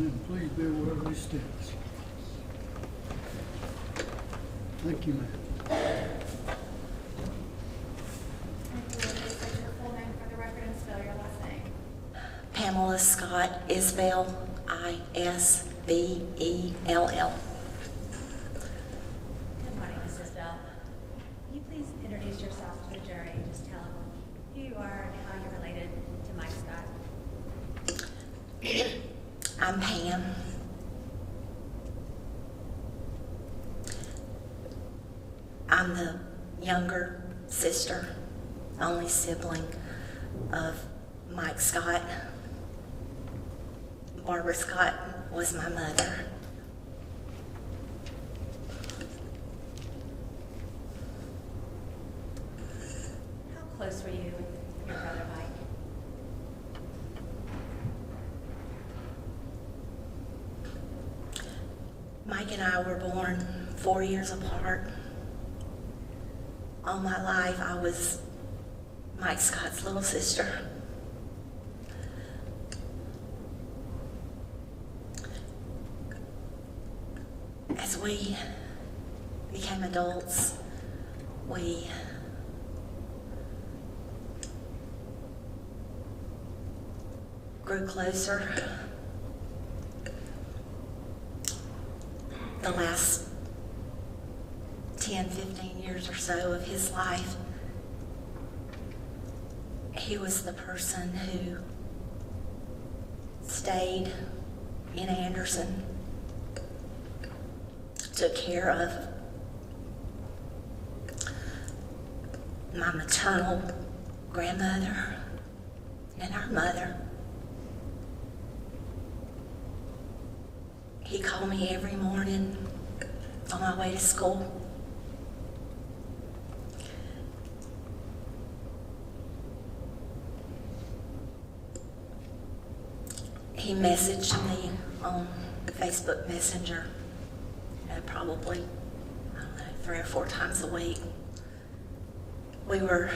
and please be aware of these steps. Thank you, ma'am. State your full name for the record and spell your last name. Pamela Scott Isbell, I-S-B-E-L-L. Good morning, Mrs. Bell. Can you please introduce yourself to the jury and just tell them who you are and how you're related to Mike Scott? I'm Pam. I'm the younger sister, only sibling of Mike Scott. Barbara Scott was my mother. How close were you with your brother Mike? Mike and I were born 4 years apart. All my life, I was Mike Scott's little sister. As we became adults, we grew closer. The last 10, 15 years or so of his life, he was the person who stayed in Anderson, took care of my maternal grandmother and our mother. He called me every morning on my way to school. He messaged me on Facebook Messenger, probably, I don't know, 3 or 4 times a week. We were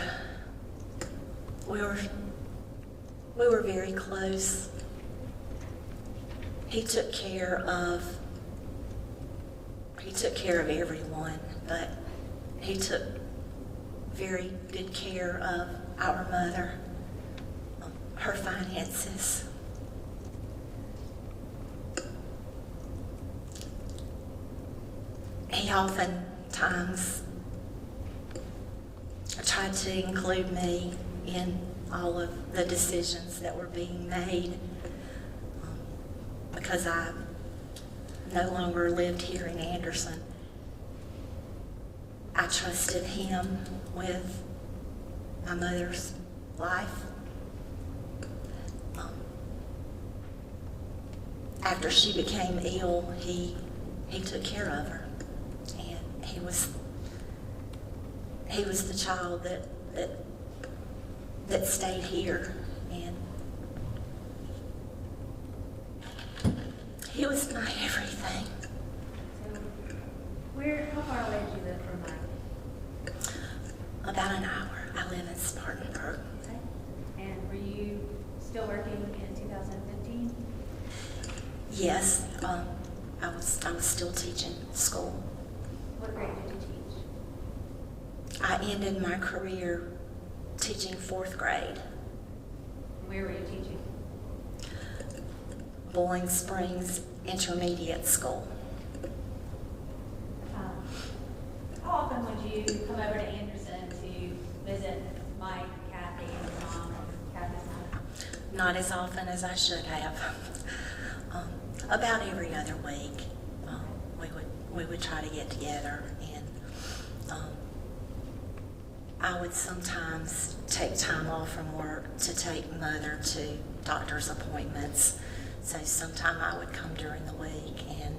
very close. He took care of everyone, but he took very good care of our mother, her finances. He oftentimes tried to include me in all of the decisions that were being made because I no longer lived here in Anderson. I trusted him with my mother's life. After she became ill, he took care of her. He was the child that stayed here, and he was my everything. So, how far away did you live from Mike? About an hour. I live in Spartanburg. Okay. And were you still working in 2015? Yes, I was still teaching school. What grade did you teach? I ended my career teaching 4th grade. Where were you teaching? Bowling Springs Intermediate School. How often would you come over to Anderson to visit Mike, Kathy, and your mom, and Kathy's mom? Not as often as I should have. About every other week, we would try to get together, and I would sometimes take time off from work to take Mother to doctor's appointments. So sometime I would come during the week and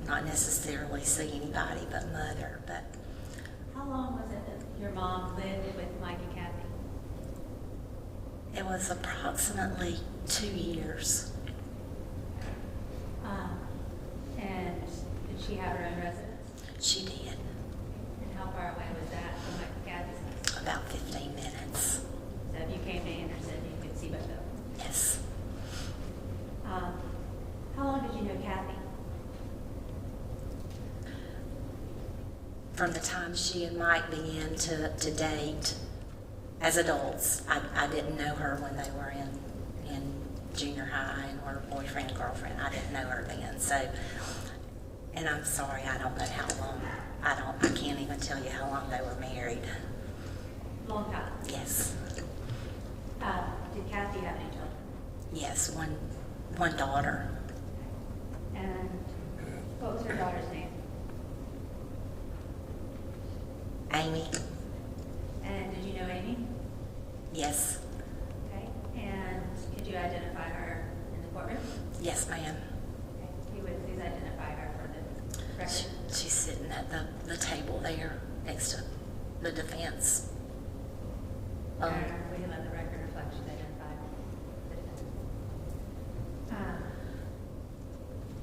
not necessarily see anybody but Mother. But how long was it that your mom lived with Mike and Kathy? it was approximately 2 years. And did she have her own residence? She did. And how far away was that from Mike and Kathy's house? About 15 minutes. So if you came to Anderson, you could see both of them. Yes. from the time she and Mike began to date as adults. I didn't know her when they were in junior high and were boyfriend, girlfriend. I didn't know her then. So, and I'm sorry, I don't know how long. I can't even tell you how long they were married. Long time. Yes. Did Kathy have any children? Yes, one daughter. And what was her daughter's name? Amy. And did you know Amy? Yes. Okay. And could you identify her in the courtroom? Yes, ma'am. Okay. If you would please identify her for the record. She's sitting at the table there next to the defense. We can let the record reflect she's identified the defendant.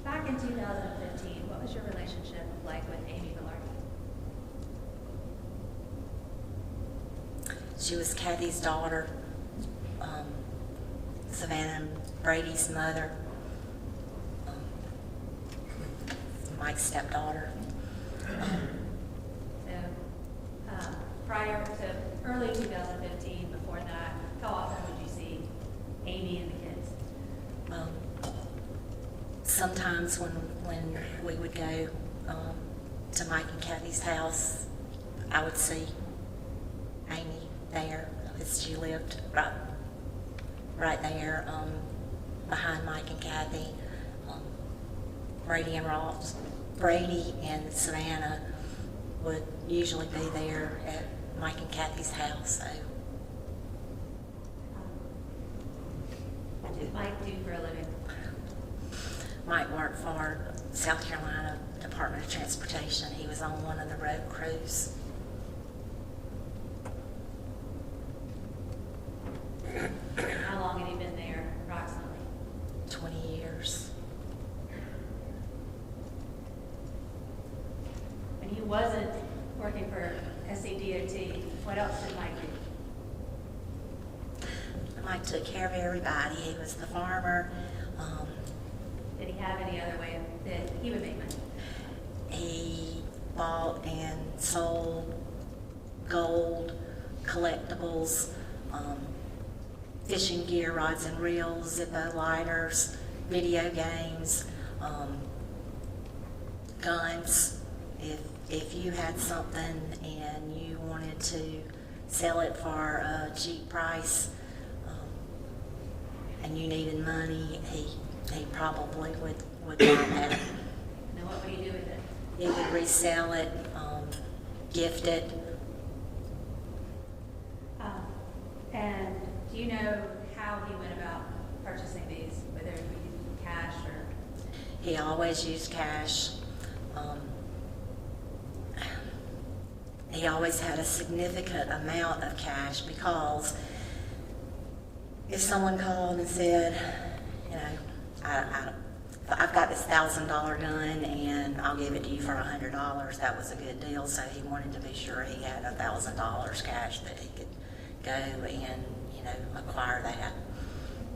Back in 2015, what was your relationship like with Amy Vilardi? She was Kathy's daughter, Savannah and Brady's mother, Mike's stepdaughter. So, prior to early 2015, before that, how often would you see Amy and the kids? Sometimes when we would go to Mike and Kathy's house, I would see Amy there, because she lived right there behind Mike and Kathy. Brady and Savannah would usually be there at Mike and Kathy's house. So, What did Mike do for a living? Mike worked for South Carolina Department of Transportation. He was on one of the road crews. How long had he been there approximately? 20 years. When he wasn't working for SCDOT, what else did Mike do? Mike took care of everybody. He was the farmer. Did he have any other way that he would make money? He bought and sold gold, collectibles, fishing gear, rods and reels, Zippo lighters, video games, guns. If you had something and you wanted to sell it for a cheap price, and you needed money, he probably would buy that. Now, what would he do with it? He would resell it, gift it. And do you know how he went about purchasing these, whether it be cash or? He always used cash. He always had a significant amount of cash, because if someone called and said, you know, I've got this $1,000 gun and I'll give it to you for $100, that was a good deal. So he wanted to be sure he had $1,000 cash that he could go and, you know, acquire that.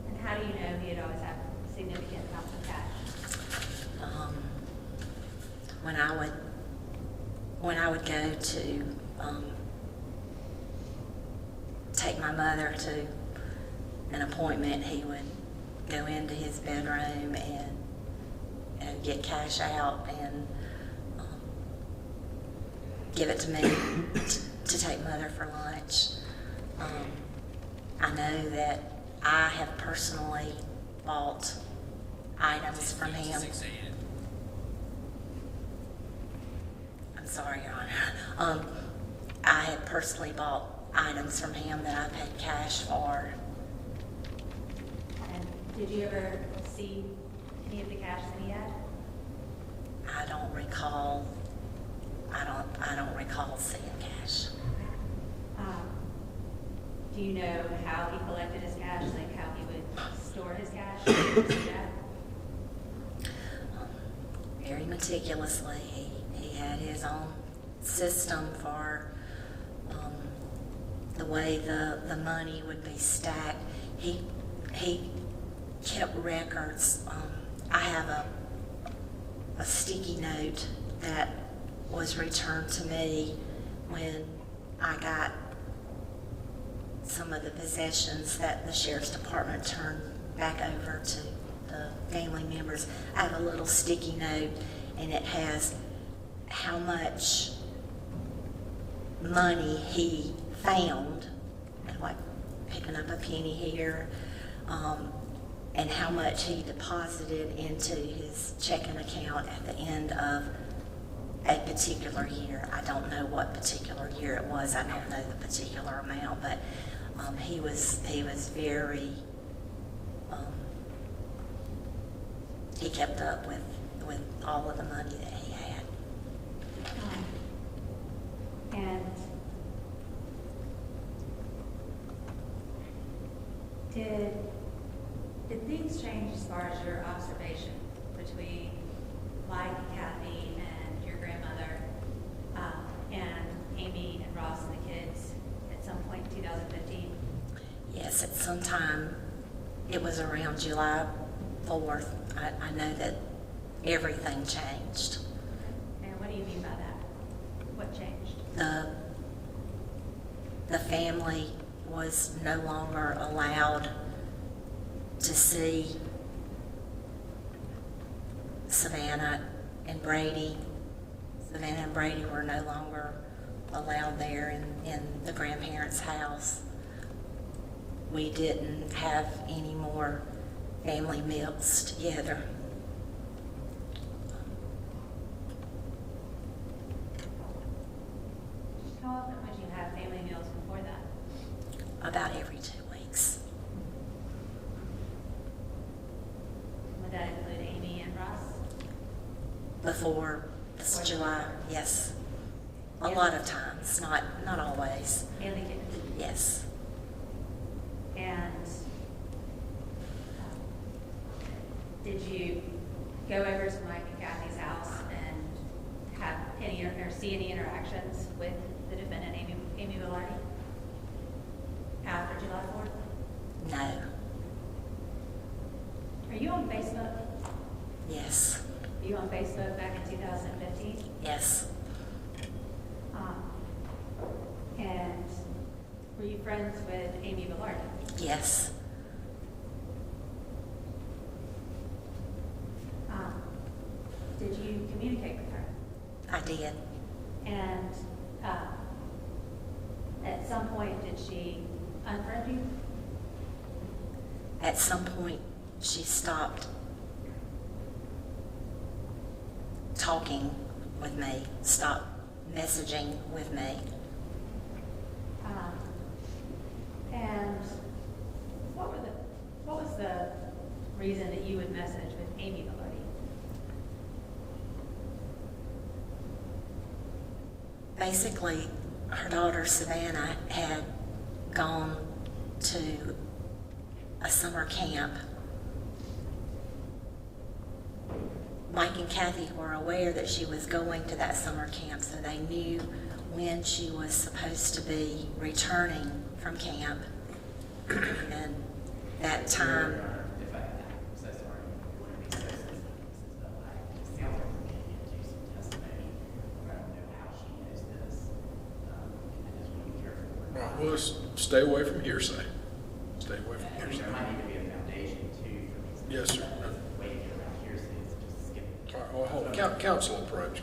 And how do you know he had always had significant amounts of cash? When I would go to take my mother to an appointment, he would go into his bedroom and get cash out and give it to me to take mother for lunch. I know that I have personally bought items from him. I'm sorry, Your Honor. I have personally bought items from him that I paid cash for. And did you ever see any of the cash that he had? I don't recall. I don't recall seeing cash. Do you know how he collected his cash, like how he would store his cash? Did you see that? Very meticulously. He had his own system for the way the money would be stacked. He kept records. I have a sticky note that was returned to me when I got some of the possessions that the sheriff's department turned back over to the family members. I have a little sticky note, and it has how much money he found, like picking up a penny here, and how much he deposited into his checking account at the end of a particular year. I don't know what particular year it was. I don't know the particular amount, but he was very, he kept up with all of the money that he had. And did things change as far as your observation between Mike, Kathy, and your grandmother, and Amy and Ross and the kids at some point in 2015? Yes, at some time, it was around July 4th. I know that everything changed. And what do you mean by that? What changed? The family was no longer allowed to see Savannah and Brady. Savannah and Brady were no longer allowed there in the grandparents' house. We didn't have any more family meals together. How often would you have family meals before that? About every 2 weeks. Would that include Amy and Ross? Before this July, yes. A lot of times, not always. And the kids? Yes. And did you go over to Mike and Kathy's house and have any or see any interactions with the defendant, Amy Vilardi, after July 4th? No. Are you on Facebook? Yes. Were you on Facebook back in 2015? Yes. And were you friends with Amy Vilardi? Yes. Did you communicate with her? I did. And at some point, did she unfriend you? At some point, she stopped talking with me, stopped messaging with me. And what was the reason that you would message with Amy Vilardi? Basically, her daughter Savannah had gone to a summer camp. Mike and Kathy were aware that she was going to that summer camp, so they knew when she was supposed to be returning from camp. And that time, If I'm so sorry, one of these cases, Mrs. Bell, it sounds like we're getting into some testimony. I don't know how she knows this. I just want to be careful. Right, well, let's stay away from hearsay. Stay away from I mean, hearsay. there might need to be a foundation too for these. Yes, sir. Way to get around hearsay is just skip it. All right, well, hold on. Council approach.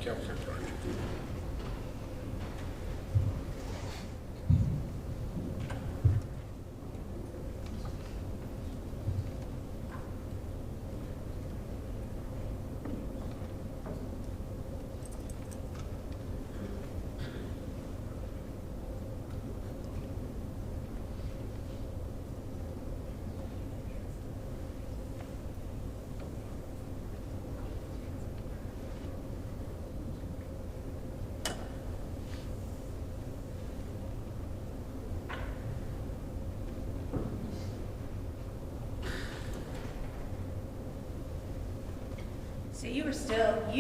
So you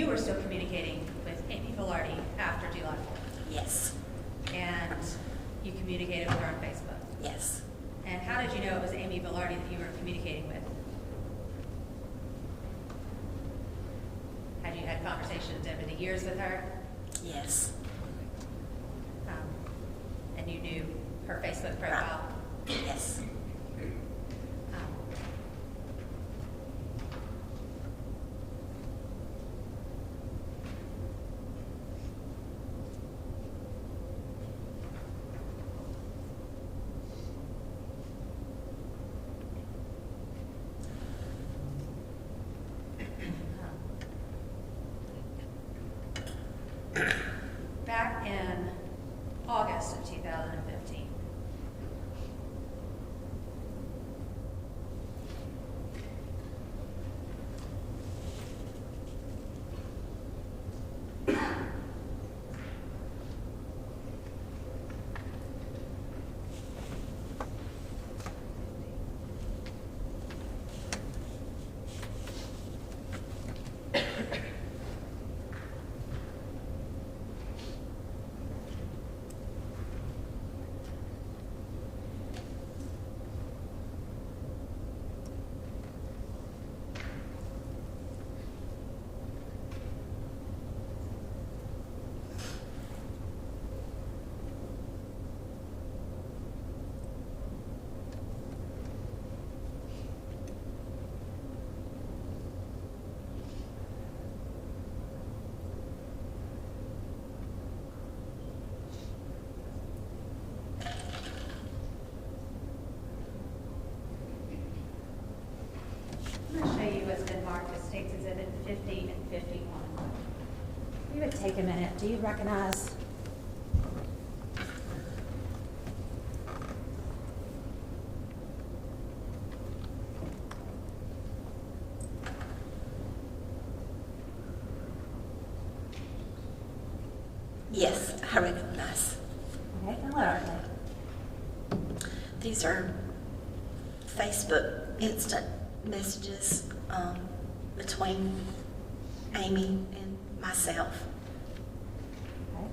were still communicating with Amy Vilardi after July 4th, yes, and you communicated with her on Facebook. yes. And how did you know it was Amy Vilardi that you were communicating with? Had you had conversations over the years with her? Yes. And you knew her Facebook profile? Yes. Back in August of 2015, I'm going to show you what's been marked as State's Exhibit 50 and 51. You would take a minute. Do you recognize? Yes, I recognize. Okay, and what are they? These are Facebook instant messages between Amy and myself. Okay.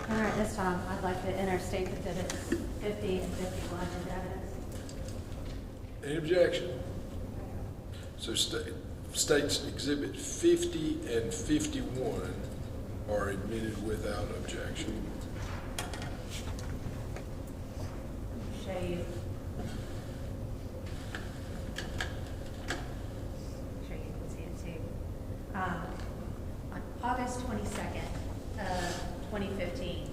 All right, this time I'd like to enter State's Exhibits 50 and 51 into evidence. Any objection? So states Exhibit 50 and 51 are admitted without objection. Show you. Sure you can see it too. On August 22nd of 2015,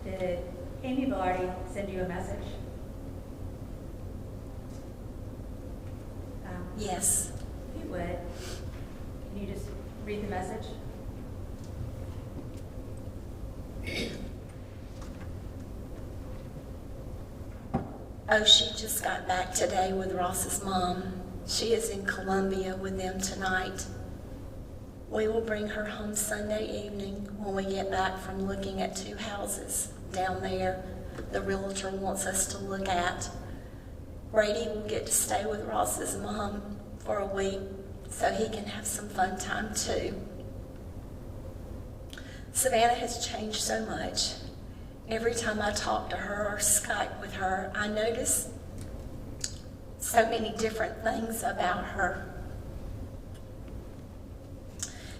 did Amy Vilardi send you a message? Yes. If you would, can you just read the message? Oh, she just got back today with Ross's mom. She is in Columbia with them tonight. We will bring her home Sunday evening when we get back from looking at 2 houses down there the realtor wants us to look at. Brady will get to stay with Ross's mom for a week so he can have some fun time too. Savannah has changed so much. Every time I talk to her or Skype with her, I notice so many different things about her.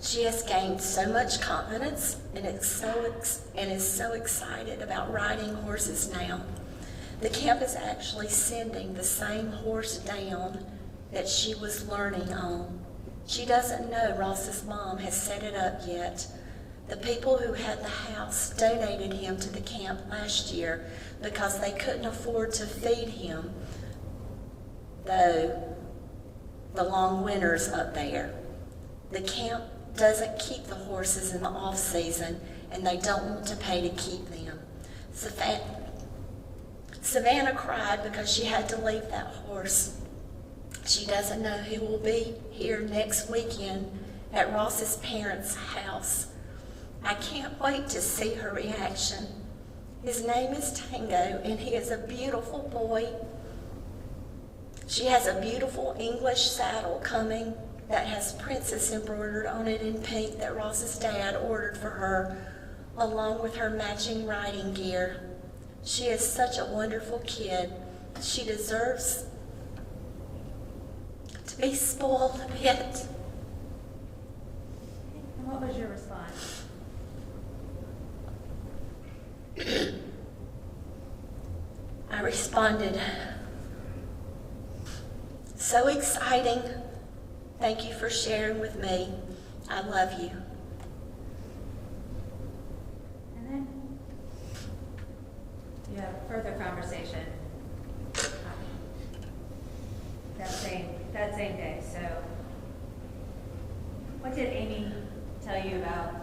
She has gained so much confidence and is so excited about riding horses now. The camp is actually sending the same horse down that she was learning on. She doesn't know Ross's mom has set it up yet. The people who had the house donated him to the camp last year because they couldn't afford to feed him, though the long winters up there. The camp doesn't keep the horses in the off season, and they don't want to pay to keep them. Savannah cried because she had to leave that horse. She doesn't know who will be here next weekend at Ross's parents' house. I can't wait to see her reaction. His name is Tango, and he is a beautiful boy. She has a beautiful English saddle coming that has princess embroidered on it in pink that Ross's dad ordered for her, along with her matching riding gear. She is such a wonderful kid, she deserves to be spoiled a bit. And what was your response? I responded, "So exciting. Thank you for sharing with me. I love you." And then you have further conversation that same day. So what did Amy tell you about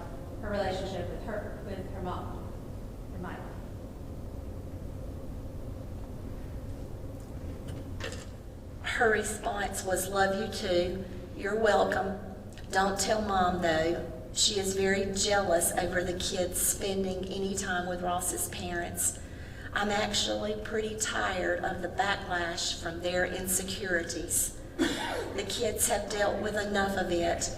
her relationship with her mom, or Mike? Her response was, "Love you too. You're welcome. Don't tell Mom though. She is very jealous over the kids spending any time with Ross's parents. I'm actually pretty tired of the backlash from their insecurities. The kids have dealt with enough of it,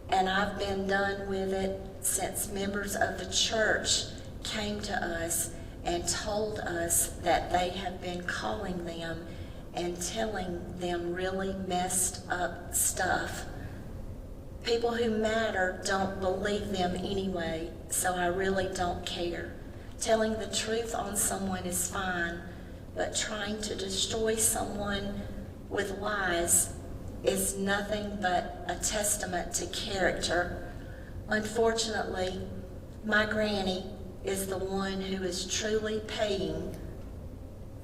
and I've been done with it since members of the church came to us and told us that they have been calling them and telling them really messed up stuff. People who matter don't believe them anyway, so I really don't care. Telling the truth on someone is fine, but trying to destroy someone with lies is nothing but a testament to character. Unfortunately, my granny is the one who is truly paying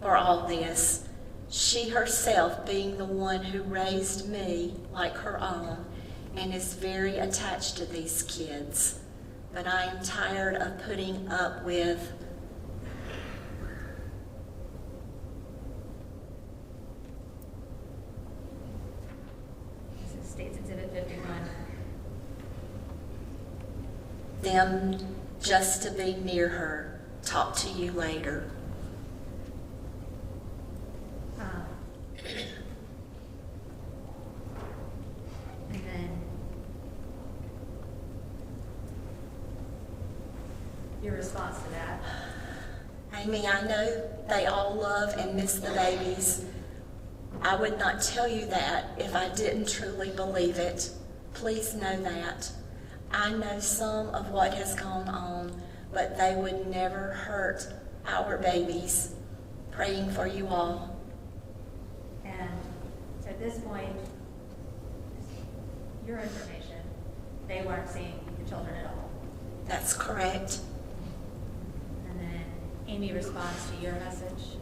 for all this. She herself being the one who raised me like her own and is very attached to these kids. But I am tired of putting up with This is State's Exhibit 51. them just to be near her. Talk to you later." And then your response to that. Amy, I know they all love and miss the babies. I would not tell you that if I didn't truly believe it. Please know that. I know some of what has gone on, but they would never hurt our babies. Praying for you all. And so at this point, your information, they weren't seeing the children at all. That's correct. And then Amy responds to your message.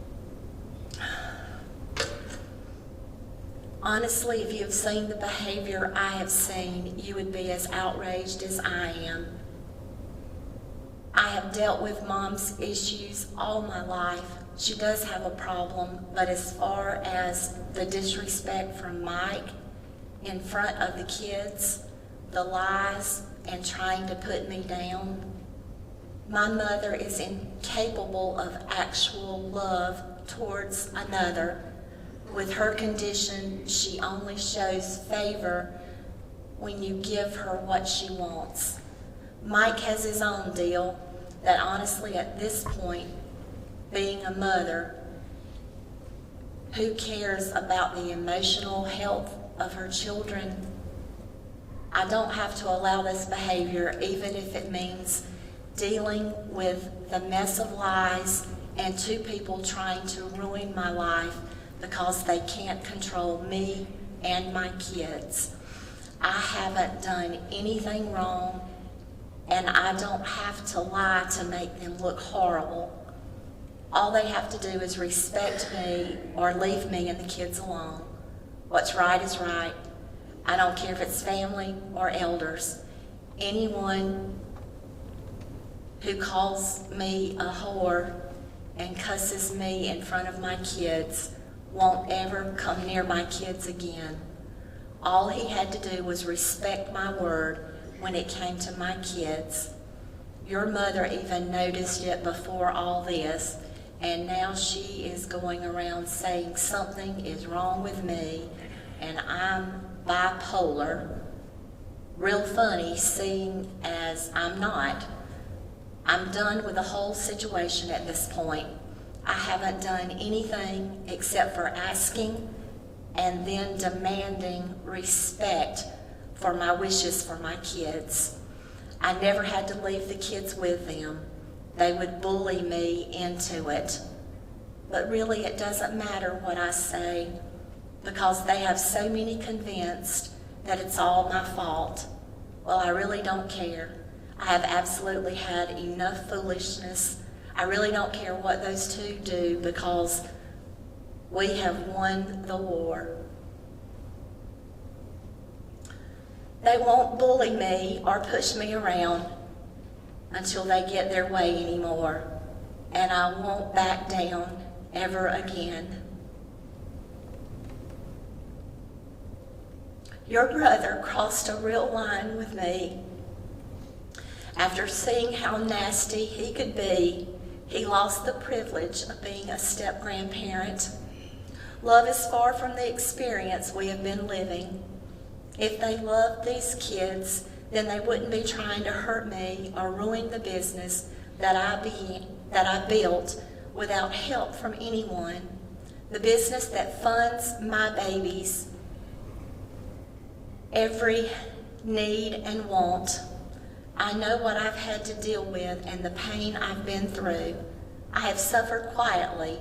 Honestly, if you have seen the behavior I have seen, you would be as outraged as I am. I have dealt with Mom's issues all my life. She does have a problem, but as far as the disrespect from Mike in front of the kids, the lies, and trying to put me down, my mother is incapable of actual love towards another. With her condition, she only shows favor when you give her what she wants. Mike has his own deal that honestly at this point, being a mother, who cares about the emotional health of her children? I don't have to allow this behavior, even if it means dealing with the mess of lies and two people trying to ruin my life because they can't control me and my kids. I haven't done anything wrong, and I don't have to lie to make them look horrible. All they have to do is respect me or leave me and the kids alone. What's right is right. I don't care if it's family or elders. Anyone who calls me a whore and cusses me in front of my kids won't ever come near my kids again. All he had to do was respect my word when it came to my kids. Your mother even noticed it before all this, and now she is going around saying something is wrong with me and I'm bipolar. Real funny, seeing as I'm not. I'm done with the whole situation at this point. I haven't done anything except for asking and then demanding respect for my wishes for my kids. I never had to leave the kids with them. They would bully me into it. But really, it doesn't matter what I say, because they have so many convinced that it's all my fault. Well, I really don't care. I have absolutely had enough foolishness. I really don't care what those two do, because we have won the war. They won't bully me or push me around until they get their way anymore, and I won't back down ever again. Your brother crossed a real line with me. After seeing how nasty he could be, he lost the privilege of being a step-grandparent. Love is far from the experience we have been living. If they loved these kids, then they wouldn't be trying to hurt me or ruin the business that I built without help from anyone. The business that funds my babies' every need and want. I know what I've had to deal with and the pain I've been through. I have suffered quietly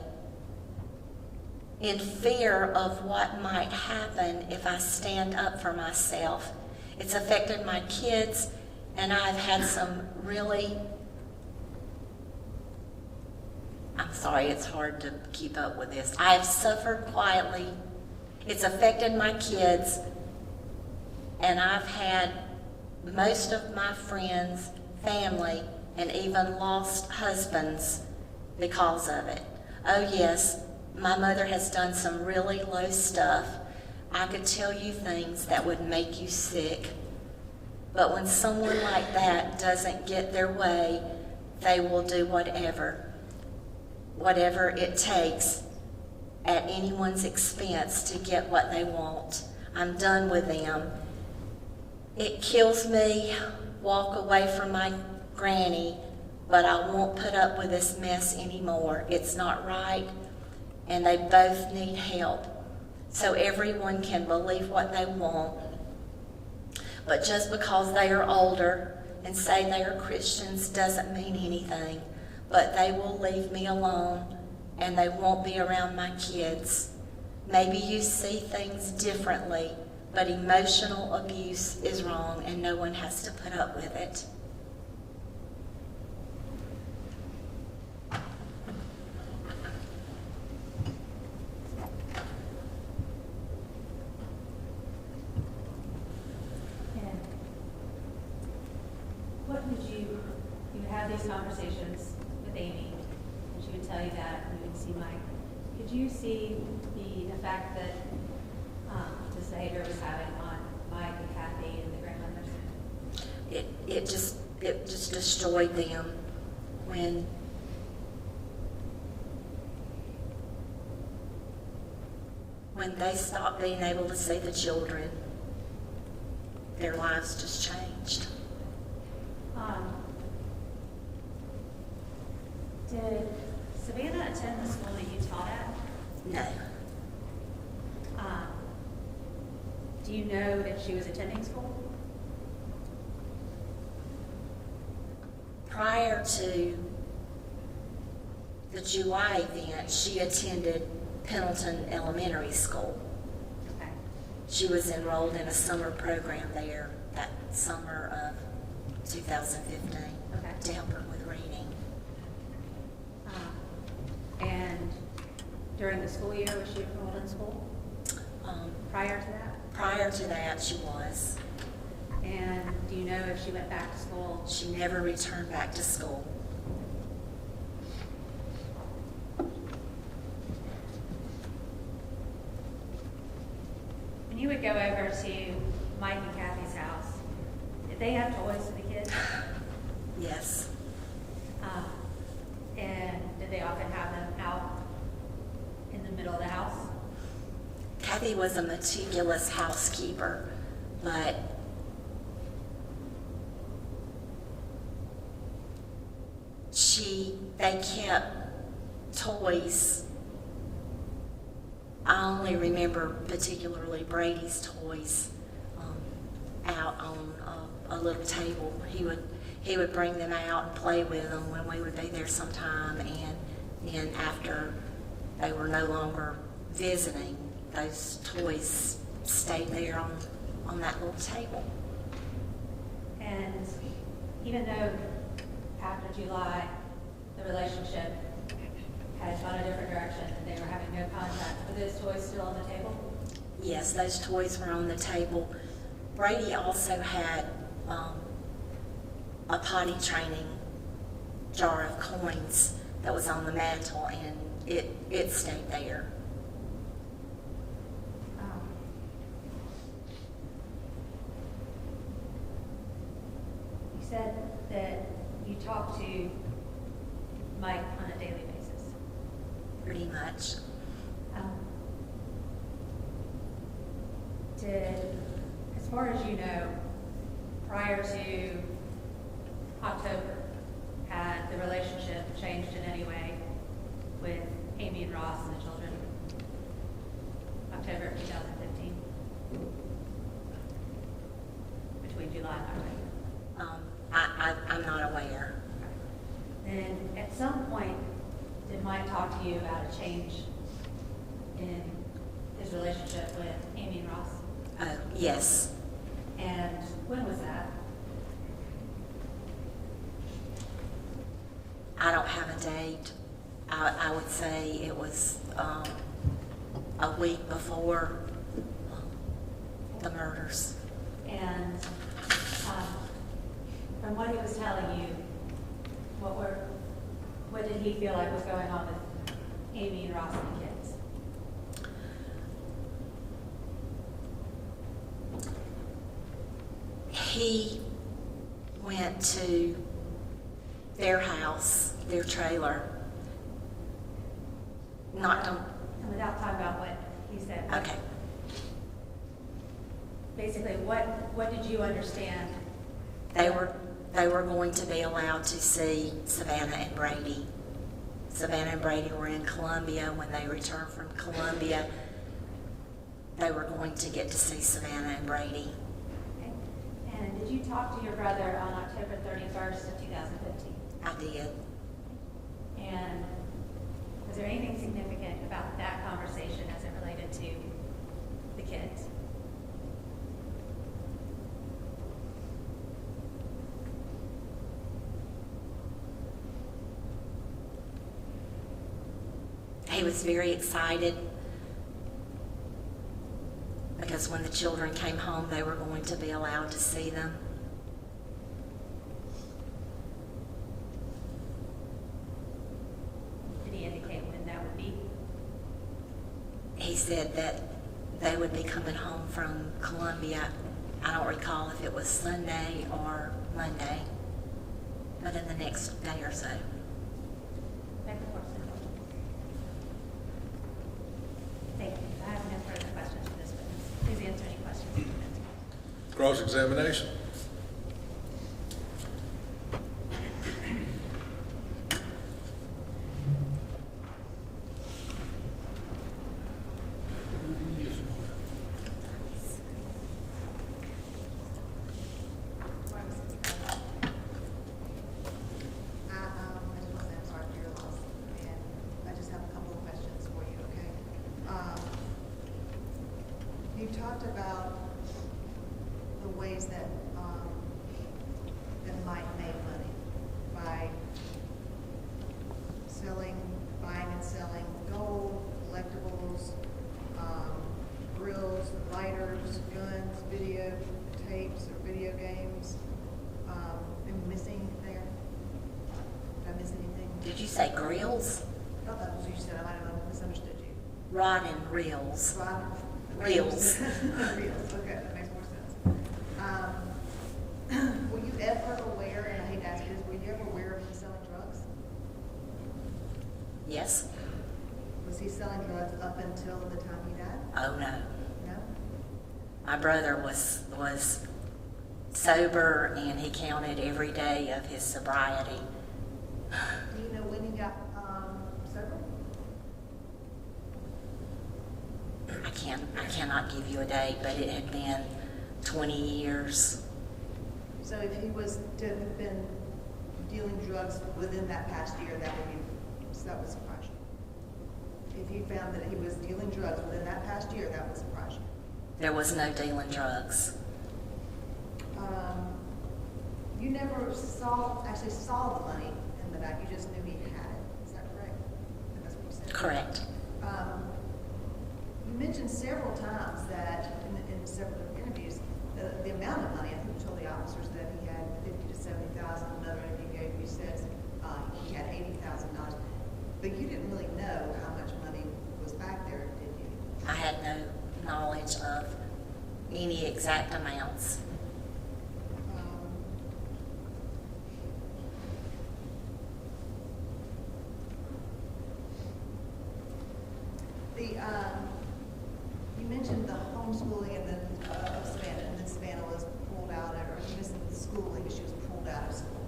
in fear of what might happen if I stand up for myself. It's affected my kids, and I've had some really, I'm sorry, it's hard to keep up with this. I have suffered quietly. It's affected my kids, and I've had most of my friends, family, and even lost husbands because of it. Oh yes, my mother has done some really low stuff. I could tell you things that would make you sick. But when someone like that doesn't get their way, they will do whatever it takes at anyone's expense to get what they want. I'm done with them. It kills me, walk away from my granny, but I won't put up with this mess anymore. It's not right, and they both need help. So everyone can believe what they want. But just because they are older and say they are Christians doesn't mean anything. But they will leave me alone, and they won't be around my kids. Maybe you see things differently, but emotional abuse is wrong, and no one has to put up with it. And what would you have these conversations with Amy, and she would tell you that, and you would see Mike. Could you see the effect that this behavior was having on Mike and Kathy and the grandmothers? It just destroyed them when they stopped being able to see the children. Their lives just changed. Did Savannah attend the school that you taught at? No. Do you know that she was attending school? Prior to the July event, she attended Pendleton Elementary School. Okay. She was enrolled in a summer program there that summer of 2015 Okay. to help her with reading. And during the school year, was she enrolled in school prior to that? Prior to that, she was. And do you know if she went back to school? She never returned back to school. When you would go over to Mike and Kathy's house, did they have toys for the kids? Yes. And did they often have them out in the middle of the house? Kathy was a meticulous housekeeper, but they kept toys, I only remember particularly Brady's toys out on a little table. He would bring them out and play with them when we would be there sometime, and then after they were no longer visiting, those toys stayed there on that little table. And even though after July, the relationship had gone a different direction and they were having no contact, were those toys still on the table? Yes, those toys were on the table. Brady also had a potty training jar of coins that was on the mantle, and it stayed there. You said that you talk to Mike on a daily basis. Pretty much. As far as you know, prior to October, had the relationship changed in any way with Amy and Ross and the children? October of 2015? Between July and October? I'm not aware. And at some point, did Mike talk to you about a change in his relationship with Amy and Ross? Yes. And when was that? I don't have a date. I would say it was a week before the murders. And from what he was telling you, what did he feel like was going on with Amy and Ross and the kids? He went to their house, their trailer, knocked on. And without talking about what he said. Okay. Basically, what did you understand? They were going to be allowed to see Savannah and Brady. Savannah and Brady were in Columbia. When they returned from Columbia, they were going to get to see Savannah and Brady. Okay. And did you talk to your brother on October 31st of 2015? I did. And was there anything significant about that conversation as it related to the kids? He was very excited because when the children came home, they were going to be allowed to see them. Did he indicate when that would be? He said that they would be coming home from Columbia. I don't recall if it was Sunday or Monday, but in the next day or so. Thank you. I have no further questions for this witness. Please answer any questions. Cross-examination. You talked about the ways that that Mike made money by buying and selling gold, collectibles, grills, lighters, guns, video tapes or video games. Am I missing anything there? Did I miss anything? Did you say grills? I thought that was what you said. I might have misunderstood you. Rod and reels. Reels. Reels, okay, that makes more sense. Were you ever aware, and I hate to ask you this, were you ever aware of him selling drugs? Yes. Was he selling drugs up until the time he died? Oh, no. No? My brother was sober, and he counted every day of his sobriety. Do you know when he got sober? cannot give you a date, but it had been 20 years. So if he was to have been dealing drugs within that past year, that would surprise you. If you found that he was dealing drugs within that past year, that would surprise you. There was no dealing drugs. You never actually saw the money in the bag, you just knew he had it, is that correct? And that's what you said? Correct. You mentioned several times that, in several different interviews, the amount of money, I think you told the officers that he had 50 to 70,000, another interview you said he had $80,000, but you didn't really know how much money was back there, did you? I had no knowledge of any exact amounts. You mentioned the homeschooling and then of Savannah, and then Savannah was pulled out, or you missing the schooling, but she was pulled out of school.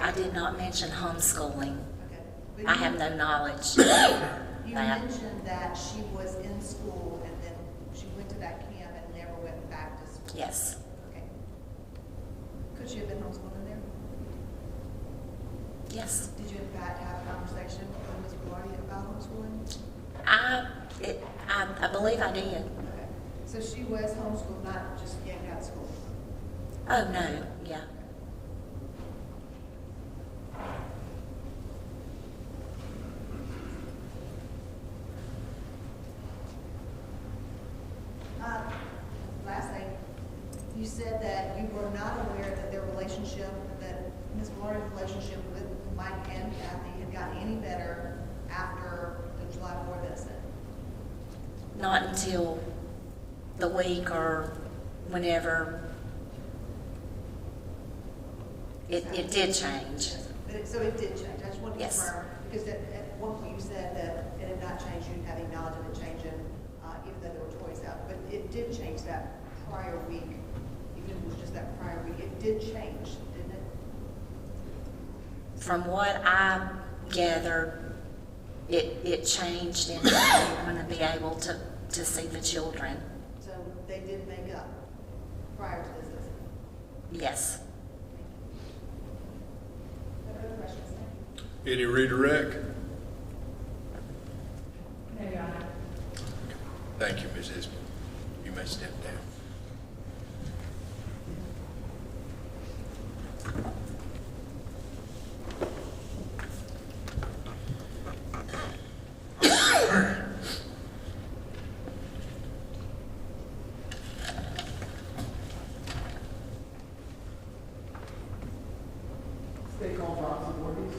I did not mention homeschooling. Okay. But I you- have no knowledge. You that. mentioned that she was in school and then she went to that camp and never went back to school. Yes. Okay. Could she have been homeschooled in there? Yes. Did you in fact have a conversation with Ms. Vilardi about homeschooling? I believe I did. Okay. So she was homeschooled, not just yanked out of school? Oh, no, yeah. Last thing, you said that you were not aware that their relationship, that Ms. Vilardi's relationship with Mike and Kathy had gotten any better after the July 4th incident. Not until the week or whenever it did change. So it did change. I just wanted to Yes. confirm, because at one point you said that it had not changed, you didn't have any knowledge of it changing, even though there were toys out. But it did change that prior week, even if it was just that prior week. It did change, didn't it? From what I gathered, it changed and they were going to be able to see the children. So they did make up prior to this incident. Yes. Other questions? Thank you. Any redirect? No, Your Honor. Thank you, Ms. Isbell. You may step down. State called Rocksie Vorhees.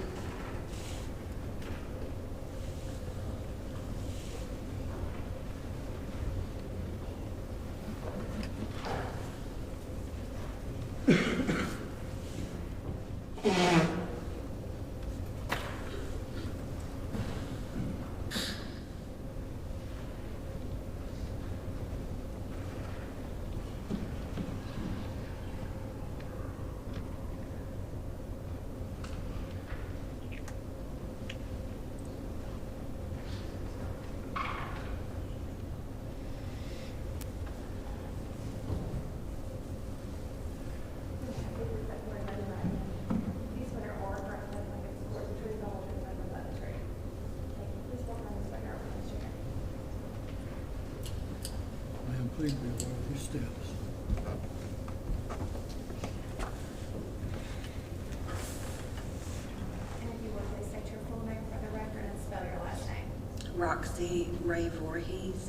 These were all represented like it's court, the truth, the whole truth, and nothing but the truth. Thank you. Please welcome Mr. Garrett, Mr. Chair. Ma'am, please be aware of your steps. And if you would, please state your full name for the record and spell your last name. Rocksie Vorhees.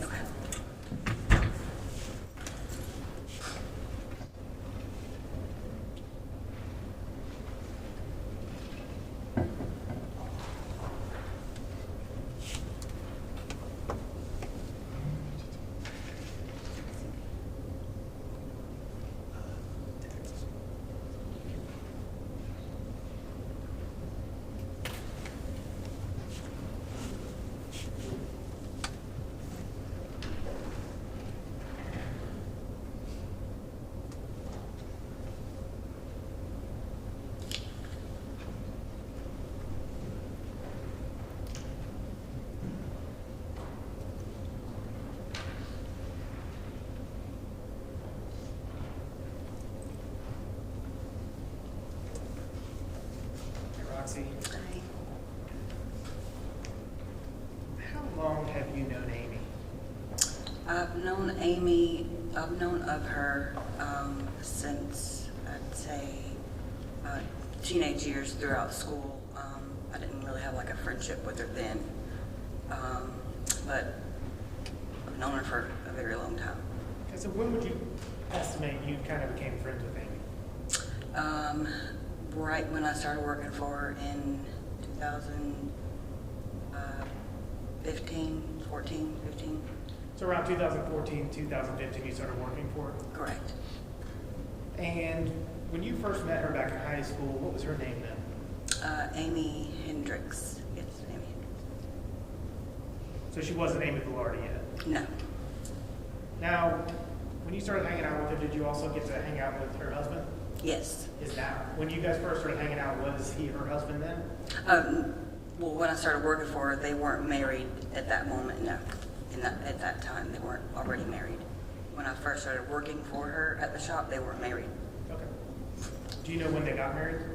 Okay. Roxy. How long have you known Amy? I've known of her since, I'd say, teenage years throughout school. I didn't really have like a friendship with her then, but I've known her for a very long time. Okay, so when would you estimate you kind of became friends with Amy? Right when I started working for her in 2015, 14, 15. So around 2014, 2015, you started working for her? Correct. And when you first met her back in high school, what was her name then? Amy Hendricks. Yes, Amy Hendricks. So she wasn't Amy Vilardi yet? No. Now, when you started hanging out with her, did you also get to hang out with her husband? Yes. Is that, when you guys first started hanging out, was he her husband then? Well, when I started working for her, they weren't married at that moment, no. At that time, they weren't already married. When I first started working for her at the shop, they weren't married. Okay. Do you know when they got married?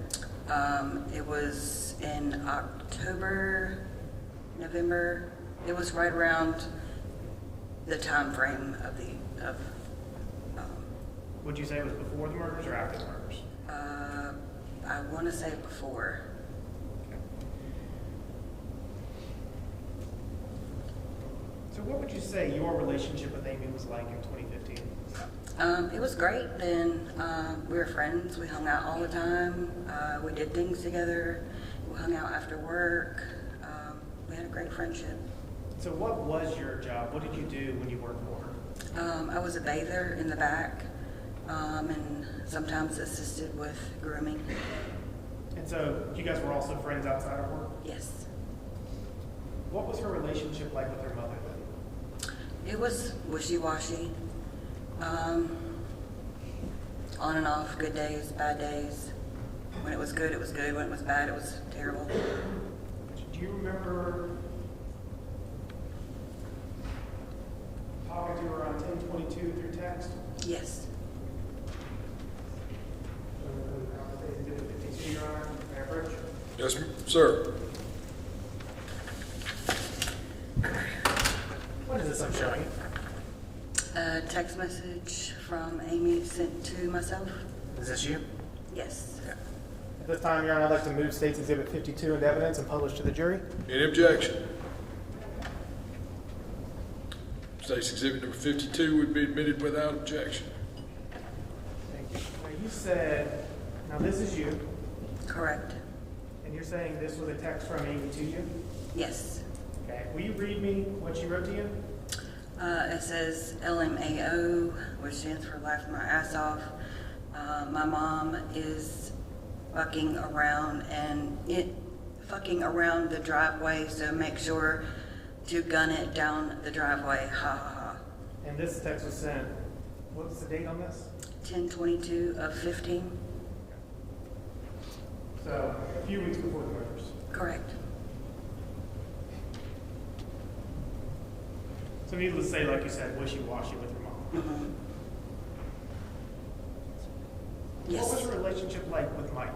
It was in October, November. It was right around the time frame of Would you say it was before the murders or after the murders? I want to say before. Okay. So what would you say your relationship with Amy was like in 2015? It was great then. We were friends. We hung out all the time. We did things together. We hung out after work. We had a great friendship. So what was your job? What did you do when you worked for her? I was a bather in the back, and sometimes assisted with grooming. And so you guys were also friends outside of work? Yes. What was her relationship like with her mother then? It was wishy-washy. On and off, good days, bad days. When it was good, it was good. When it was bad, it was terrible. Do you remember talking to her on 10/22 through text? Yes. Your Honor, Mayor Birch? Yes, sir. What is this I'm showing? A text message from Amy sent to myself. Is this you? Yes. At this time, Your Honor, I'd like to move State's Exhibit 52 into evidence and publish to the jury. Any objection? State's Exhibit number 52 would be admitted without objection. Thank you. Now, you said, now this is you, Correct. and you're saying this was a text from Amy to you? Yes. Okay. Will you read me what she wrote to you? It says LMAO, which stands for Laugh My Ass Off. My mom is fucking around the driveway, so make sure to gun it down the driveway. Ha ha ha. And this text was sent, what's the date on this? 10/22/15. So, a few weeks before the murders. Correct. So needless to say, like you said, wishy-washy with your mom. Mm-hmm. Yes. What was your relationship like with Mike?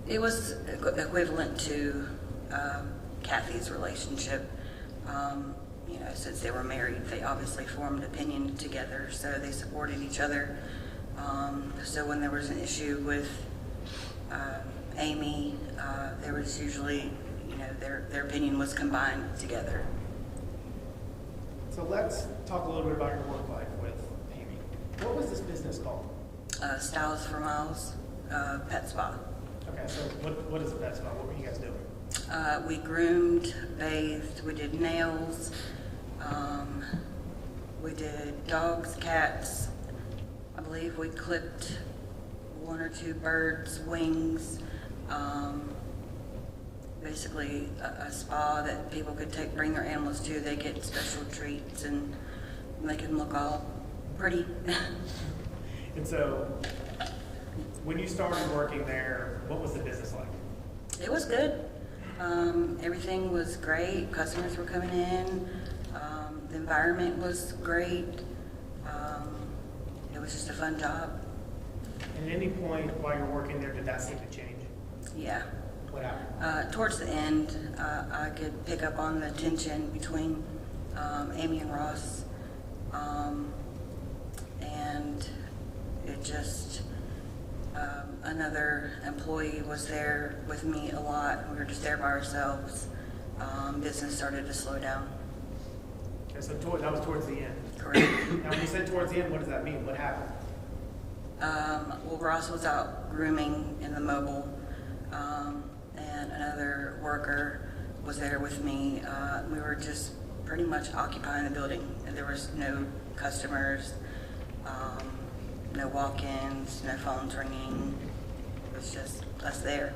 It was equivalent to Kathy's relationship. Since they were married, they obviously formed opinion together, so they supported each other. So when there was an issue with Amy, there was usually, their opinion was combined together. So let's talk a little bit about your work life with Amy. What was this business called? Styles for Miles, pet spa. Okay, so what is a pet spa? What were you guys doing? We groomed, bathed, we did nails, we did dogs, cats. I believe we clipped 1 or 2 birds' wings. Basically a spa that people could bring their animals to. They get special treats and make them look all pretty. And so, when you started working there, what was the business like? It was good. Everything was great. Customers were coming in. The environment was great. It was just a fun job. At any point while you're working there, did that seem to change? Yeah. What happened? Towards the end, I could pick up on the tension between Amy and Ross. And it just, another employee was there with me a lot. We were just there by ourselves. Business started to slow down. Okay, so that was towards the end. Correct. Now, when you said towards the end, what does that mean? What happened? Well, Ross was out grooming in the mobile, and another worker was there with me. We were just pretty much occupying the building, and there was no customers, no walk-ins, no phones ringing. It was just us there.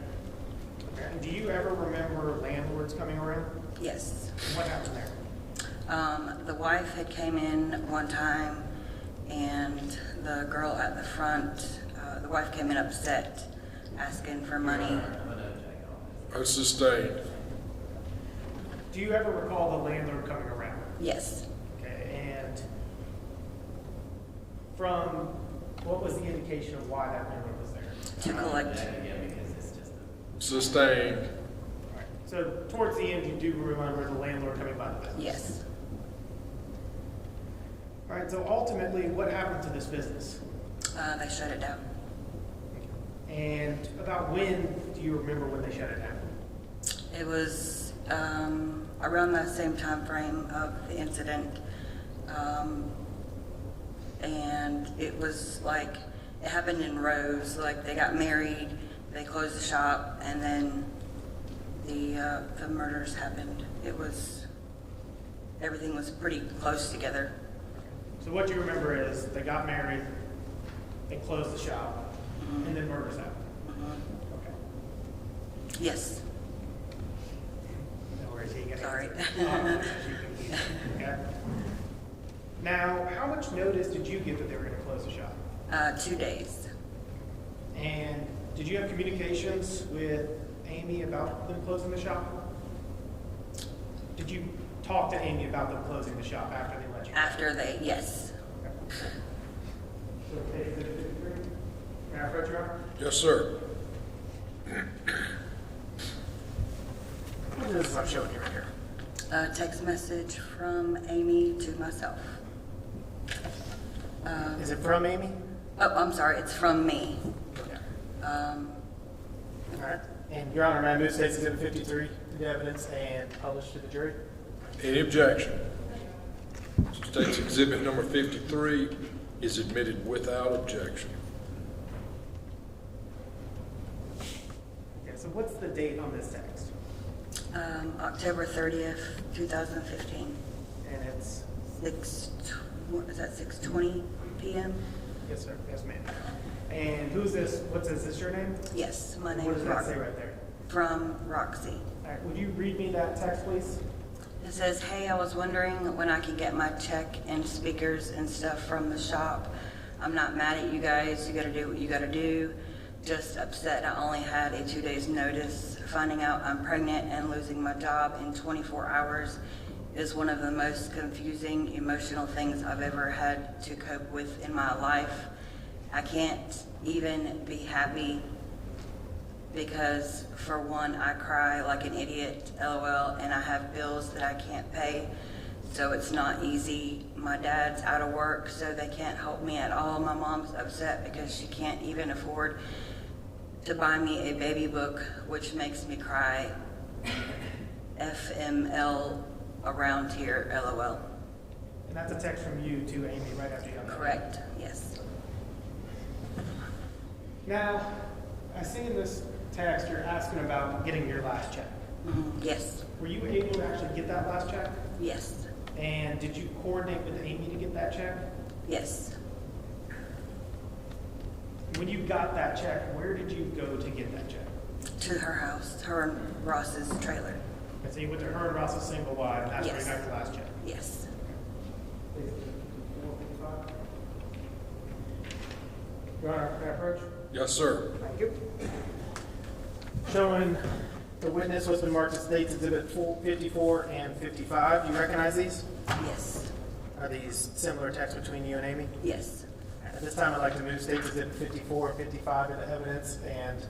Okay. And do you ever remember landlords coming around? Yes. And what happened there? The wife had came in one time, and the girl at the front, the wife came in upset, asking for money. I sustained. Do you ever recall the landlord coming around? Yes. Okay, and from what was the indication of why that landlord was there? To collect. Again, because it's just a Sustained. All right. So towards the end, you do remember the landlord coming by the business? Yes. All right, so ultimately, what happened to this business? They shut it down. And about when do you remember when they shut it down? It was around that same time frame of the incident. And it was like, it happened in rows. Like they got married, they closed the shop, and then the murders happened. It was, everything was pretty close together. So what you remember is they got married, they closed the shop, and then murders happened. Okay. Yes. No worries, you can Sorry. Okay. Now, how much notice did you get that they were going to close the shop? 2 days. And did you have communications with Amy about them closing the shop? Did you talk to Amy about them closing the shop after they let you? After they, yes. Okay. May I approach you? Yes, sir. What is this I'm showing you right here? A text message from Amy to myself. Is it from Amy? Oh, I'm sorry, it's from me. Okay. Um, All right. And Your Honor, may I move State's Exhibit 53 into evidence and publish to the jury? Any objection? State's Exhibit number 53 is admitted without objection. Okay, so what's the date on this text? October 30th, 2015. And it's, 6:20 p.m.? yes, sir. Yes, ma'am. And who's this? What's this? Is this your name? Yes, my name What is does that say Robert. right there? From Rocksy. All right, would you read me that text, please? It says, hey, I was wondering when I could get my check and speakers and stuff from the shop. I'm not mad at you guys. You gotta do what you gotta do. Just upset I only had a 2 days notice. Finding out I'm pregnant and losing my job in 24 hours is one of the most confusing, emotional things I've ever had to cope with in my life. I can't even be happy because, for one, I cry like an idiot, LOL, and I have bills that I can't pay, so it's not easy. My dad's out of work, so they can't help me at all. My mom's upset because she can't even afford to buy me a baby book, which makes me cry. FML around here, LOL. And that's a text from you to Amy right after you got that. Correct, yes. Now, I see in this text you're asking about getting your last check. Yes, Were you able to actually get that last check? yes, And did you coordinate with Amy to get that check? yes. When you got that check, where did you go to get that check? To her house, her and Ross's trailer. And so you went to her and Ross's single wide, and that's where you Yes. got your last check. Yes. Your Honor, can I approach? Yes, sir. Thank you. Showing the witness what's been marked as State's Exhibit 54 and 55. Do you recognize these? Yes. Are these similar texts between you and Amy? Yes. At this time, I'd like to move State's Exhibit 54 and 55 into evidence and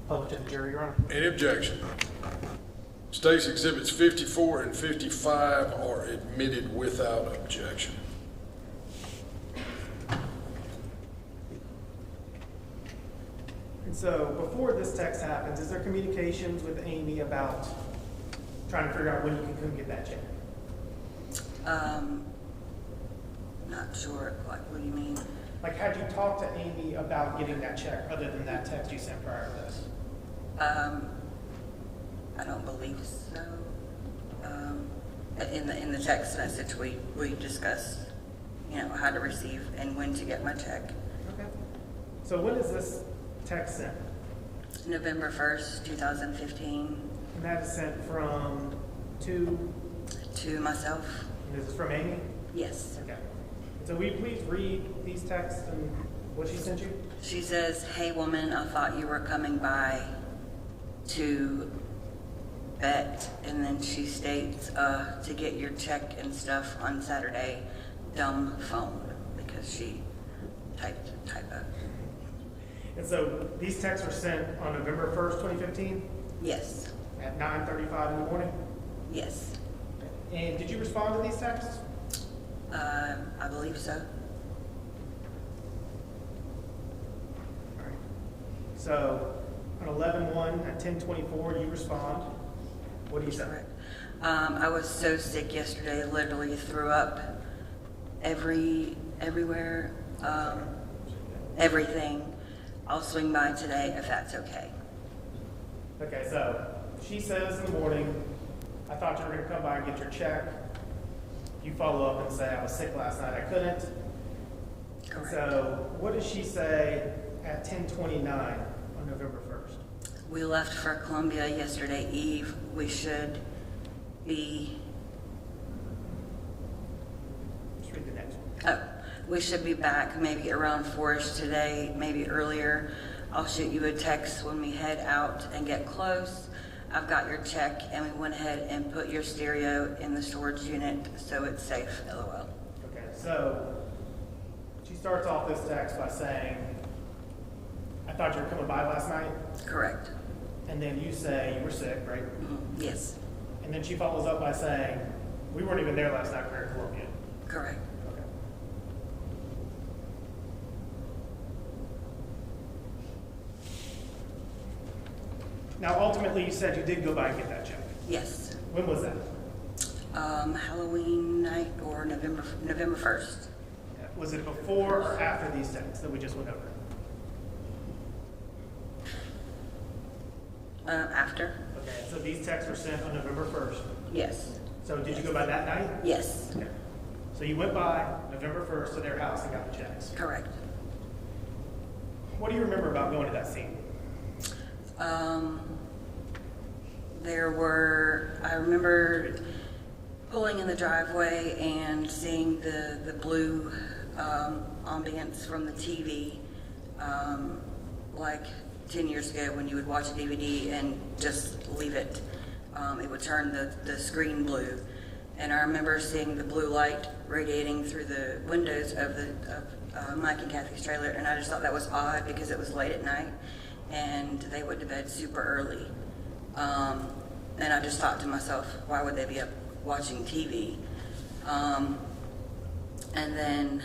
publish to the jury, Your Honor. Any objection? State's Exhibits 54 and 55 are admitted without objection. And so, before this text happens, is there communications with Amy about trying to figure out when you can come get that check? Not sure, like, what do you mean? Like, had you talked to Amy about getting that check, other than that text you sent prior to this? I don't believe so. In the text message, we discussed, how to receive and when to get my check. Okay. So when is this text sent? November 1st, 2015, And that is sent from to myself. and is this from Amy? Yes. Okay. So will you please read these texts and what she sent you? She says, "Hey woman, I thought you were coming by to bet," and then she states, "to get your check and stuff on Saturday, dumb phone," because she typed a typo. And so these texts were sent on November 1st, 2015 Yes, at 9:35 in the morning. yes, And did you respond to these texts? I believe so. All right. So on 11/1 at 10:24, you respond. What do you say? Correct. I was so sick yesterday, literally threw up everywhere, everything. I'll swing by today if that's okay. Okay, so she says in the morning, "I thought you were going to come by and get your check." You follow up and say, "I was sick last night, I couldn't." Correct. So what does she say at 10:29 on November 1st? We left for Columbia yesterday eve. We should be, Just read the next one. we should be back maybe around 4-ish today, maybe earlier. I'll shoot you a text when we head out and get close. I've got your check, and we went ahead and put your stereo in the storage unit so it's safe, LOL. Okay, so she starts off this text by saying, "I thought you were coming by last night," Correct. and then you say you were sick, right? Yes, And then she follows up by saying, "We weren't even there last night, we were in Columbia." correct. Okay. Now, ultimately, you said you did go by and get that check. Yes. When was that? Halloween night or November 1st. Was it before or after these texts that we just went over? After? Okay, so these texts were sent on November 1st. Yes. So did you go by that night? Yes, Okay. So you went by November 1st to their house and got the checks. correct. What do you remember about going to that scene? I remember pulling in the driveway and seeing the blue ambience from the TV, like 10 years ago when you would watch a DVD and just leave it. It would turn the screen blue. And I remember seeing the blue light radiating through the windows of Mike and Kathy's trailer, and I just thought that was odd because it was late at night and they went to bed super early. And I just thought to myself, why would they be up watching TV? And then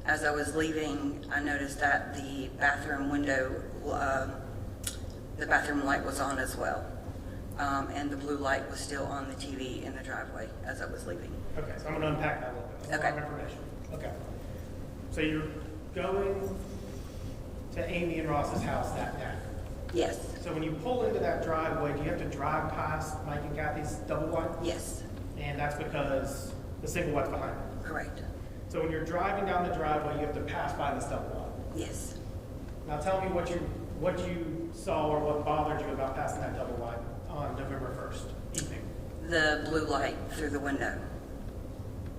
as I was leaving, I noticed that the bathroom window, the bathroom light was on as well. And the blue light was still on the TV in the driveway as I was leaving. Okay, so I'm going to unpack that a little bit. That's a lot of information. Okay. So you're going to Amy and Ross's house that night. Yes, So when you pull into that driveway, do you have to drive past Mike and Kathy's double wide? yes, And that's because the single wide's behind them. correct. So when you're driving down the driveway, you have to pass by this double wide. Yes. Now tell me what you saw or what bothered you about passing that double wide on November 1st evening. The blue light through the window.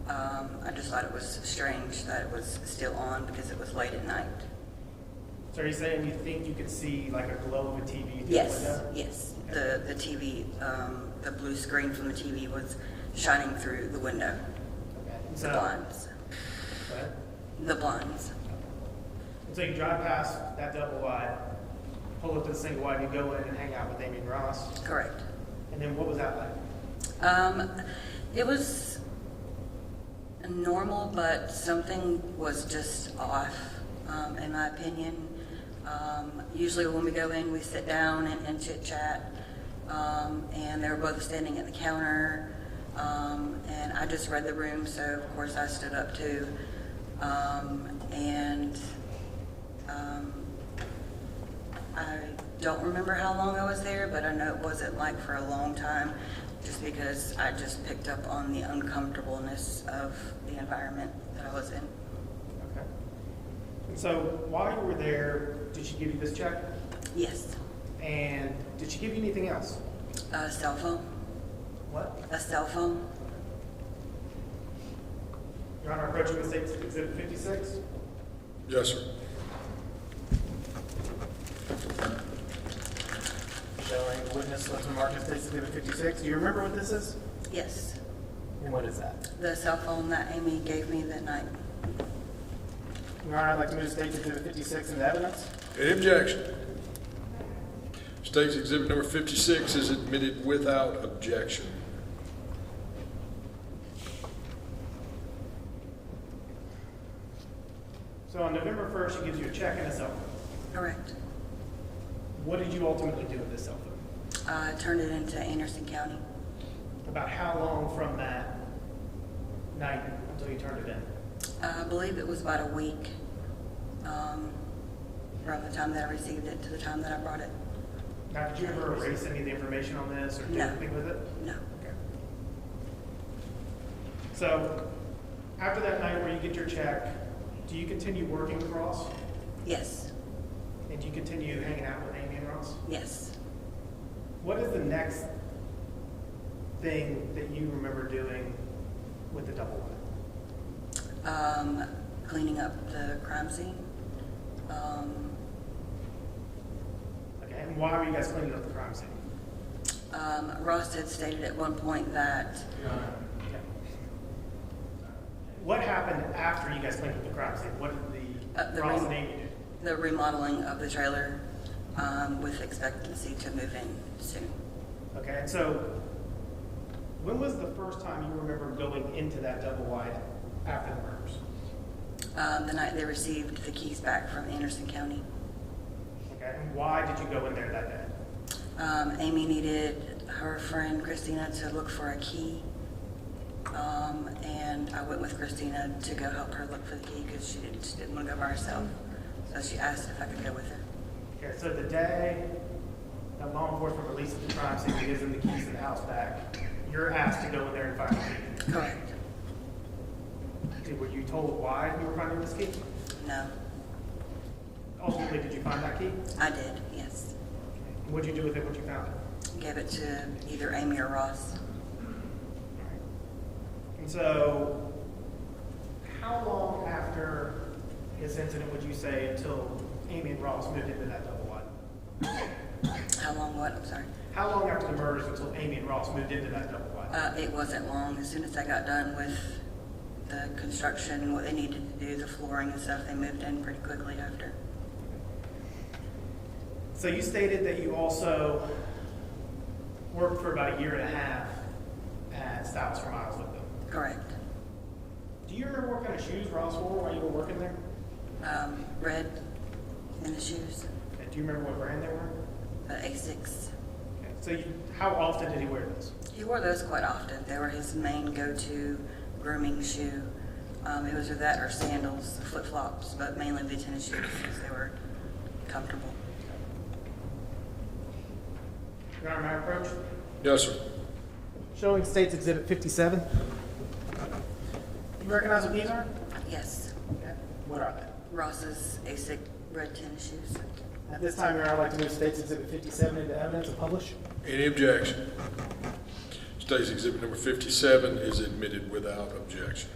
I just thought it was strange that it was still on because it was late at night. So are you saying you think you could see like a glow of a TV through the Yes, window? yes. The TV, the blue screen from the TV was shining through the window. Okay. The So, blinds. go ahead. The blinds. And so you drive past that double wide, pull up to the single wide, you go in and hang out with Amy and Ross. Correct. And then what was that like? It was normal, but something was just off, in my opinion. Usually when we go in, we sit down and chit chat, and they were both standing at the counter, and I just read the room, so of course I stood up too. I don't remember how long I was there, but I know it wasn't like for a long time, just because I just picked up on the uncomfortableness of the environment that I was in. Okay. And so while you were there, did she give you this check? Yes. And did she give you anything else? A cell phone. What? A cell phone. Your Honor, approaching the State's Exhibit 56. Yes, sir. Showing witness left marked as State's Exhibit 56. Do you remember what this is? Yes. And what is that? The cell phone that Amy gave me that night. Your Honor, I'd like to move to State's Exhibit 56 into evidence. Any objection? State's Exhibit number 56 is admitted without objection. So on November 1st, she gives you a check and a cell phone. Correct. What did you ultimately do with this cell phone? I turned it into Anderson County. About how long from that night until you turned it in? I believe it was about a week, from the time that I received it to the time that I brought it. Now, did you ever erase any of the information on this or do No. anything with it? No. Okay. So, after that night where you get your check, do you continue working with Ross? Yes. And do you continue hanging out with Amy and Ross? Yes. What is the next thing that you remember doing with the double wide? Cleaning up the crime scene. Okay, and why were you guys cleaning up the crime scene? Ross had stated at one point that Okay. What happened after you guys cleaned up the crime scene? What did the Ross rem- and Amy do? the remodeling of the trailer, with expectancy to move in soon. Okay, and so when was the first time you remember going into that double wide after the murders? The night they received the keys back from Anderson County. Okay, and why did you go in there that day? Amy needed her friend Christina to look for a key, and I went with Christina to go help her look for the key because she didn't want to go by herself. So she asked if I could go with her. Okay, so the day that law enforcement releases the crime scene and gives them the keys to the house back, you're asked to go in there and find the key. Correct. Were you told why you were finding this key? No. Ultimately, did you find that key? I did, yes. And what'd you do with it once you found it? Gave it to either Amy or Ross. And so, how long after this incident would you say until Amy and Ross moved into that double wide? How long what? I'm sorry. How long after the murders until Amy and Ross moved into that double wide? It wasn't long. As soon as I got done with the construction and what they needed to do, the flooring and stuff, they moved in pretty quickly after. So you stated that you also worked for about a year and a half at Styles for Miles with them. Correct. Do you remember what kind of shoes Ross wore while you were working there? Red in the shoes. And do you remember what brand they were? Asics. Okay. So how often did he wear those? He wore those quite often. They were his main go-to grooming shoe. It was either that or sandals, flip-flops, but mainly the tennis shoes because they were comfortable. Your Honor, may I approach? Yes, sir. Showing State's Exhibit 57. You recognize what these are? Yes. Okay. What are they? Ross's Asic red tennis shoes. At this time, Your Honor, I'd like to move State's Exhibit 57 into evidence and publish. Any objection? State's Exhibit number 57 is admitted without objection.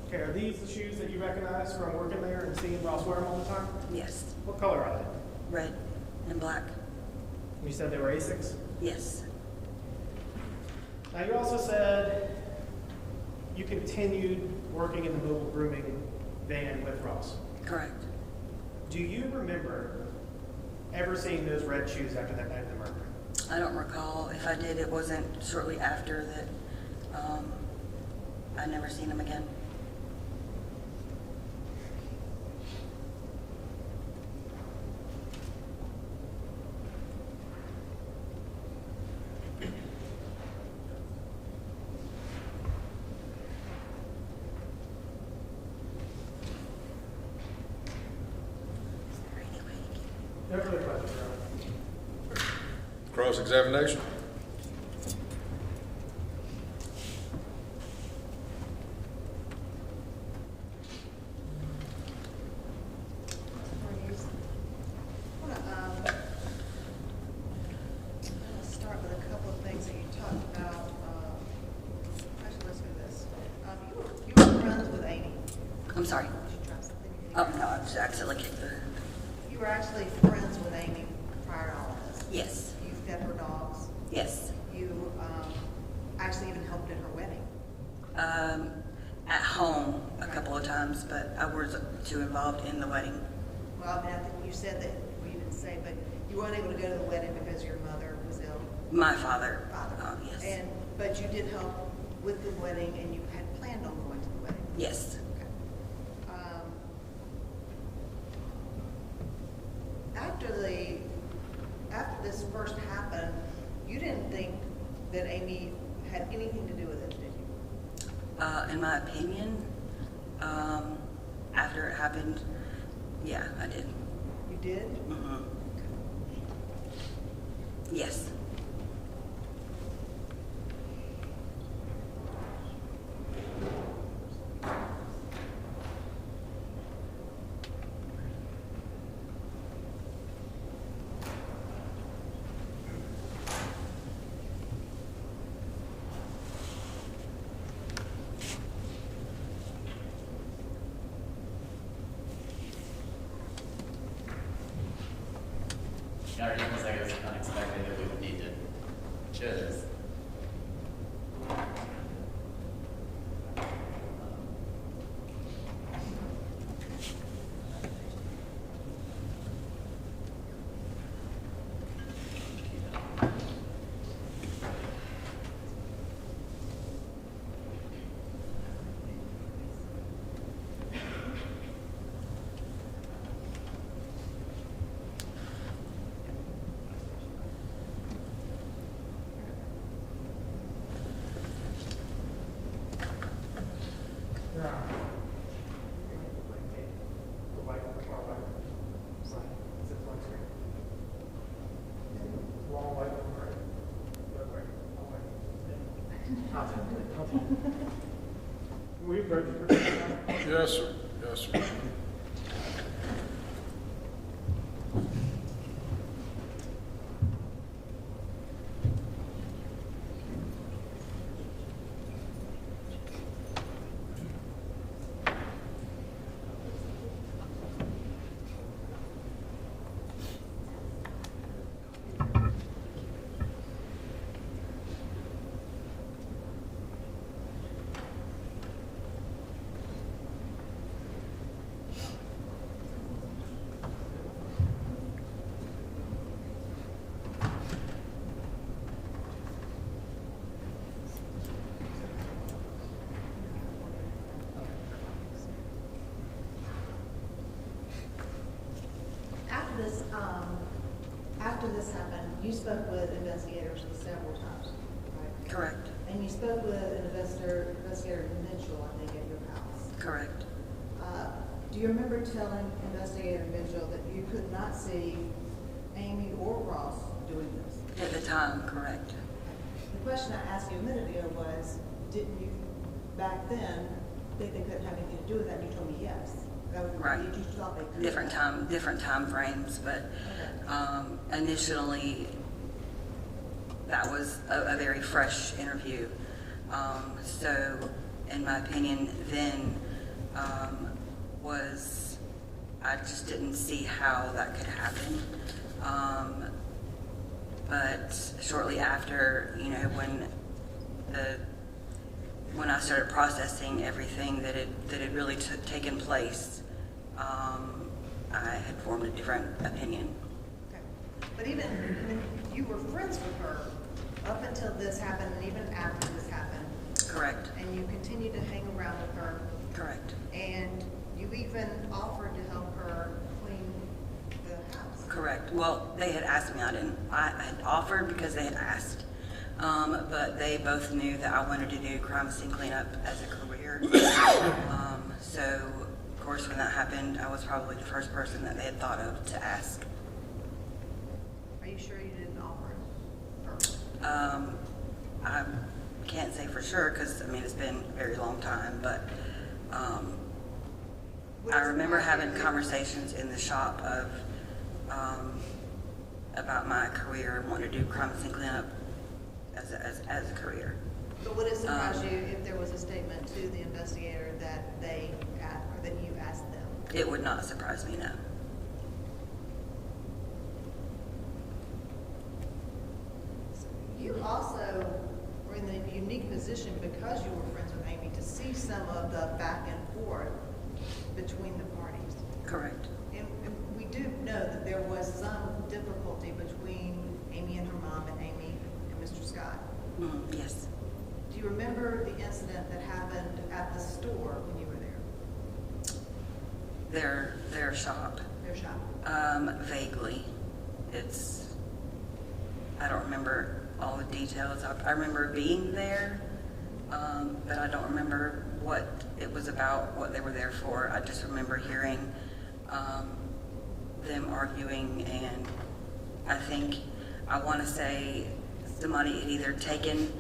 Okay, are these the shoes that you recognize from working there and seeing Ross wear them all the time? Yes. What color are they? Red and black. You said they were Asics? Yes. Now, you also said you continued working in the mobile grooming van with Ross. Correct. Do you remember ever seeing those red shoes after that night of the murder? I don't recall. If I did, it wasn't shortly after that. I never seen him again. No further questions, Your Honor. Cross-examination. Vorhees. I want to start with a couple of things that you talked about. Actually, let's do this. You were friends with Amy. I'm sorry. Did you try something? Oh, no, I just accidentally kicked the... You were actually friends with Amy prior to all of this. Yes. You fed her dogs. Yes. You actually even helped at her wedding. At home a couple of times, but I was too involved in the wedding. Well, I mean, I think you said that, well, you didn't say, but you weren't able to go to the wedding because your mother was ill. My father. Father. Yes. But you did help with the wedding, and you had planned on going to the wedding. Yes. Okay. After this first happened, you didn't think that Amy had anything to do with it, did you? In my opinion, after it happened, yeah, I did. You did? Mm-hmm. Yes. Your Honor, it was like it was unexpected that we would need to show this. Your Honor. The white, the far right side. It's a blank screen. Long white, right. Red, right. Long white. Content. We approach. Yes, sir. Yes, sir. After this happened, you spoke with investigators several times, right? Correct. And you spoke with an investigator Mitchell, I think, at your house. Correct. Do you remember telling Investigator Mitchell that you could not see Amy or Ross doing this? At the time, correct. The question I asked you a minute ago was, didn't you back then think they couldn't have anything to do with that? And you told me yes. That was Right. You thought they could. Different time frames, but initially that was a very fresh interview. So, in my opinion, then I just didn't see how that could happen. But shortly after, when when I started processing everything that had really taken place, I had formed a different opinion. Okay. But even, I mean, you were friends with her up until this happened, and even after this happened. Correct. And you continued to hang around with her. Correct. And you even offered to help her clean the house. Correct. Well, they had asked me. I had offered because they had asked. But they both knew that I wanted to do crime scene cleanup as a career. So, of course, when that happened, I was probably the first person that they had thought of to ask. Are you sure you didn't offer it her? I can't say for sure because, I mean, it's been a very long time, but What I is remember the having idea? conversations in the shop of about my career and wanting to do crime scene cleanup as a career. But would it surprise you if there was a statement to the investigator that they asked, or that you asked them? It would not surprise me, no. You also were in the unique position, because you were friends with Amy, to see some of the back and forth between the parties. Correct. And we do know that there was some difficulty between Amy and her mom and Amy and Mr. Scott. Yes. Do you remember the incident that happened at the store when you were there? Their shop. Their shop? Vaguely. I don't remember all the details. I remember being there, but I don't remember what it was about, what they were there for. I just remember hearing them arguing, and I want to say somebody had either taken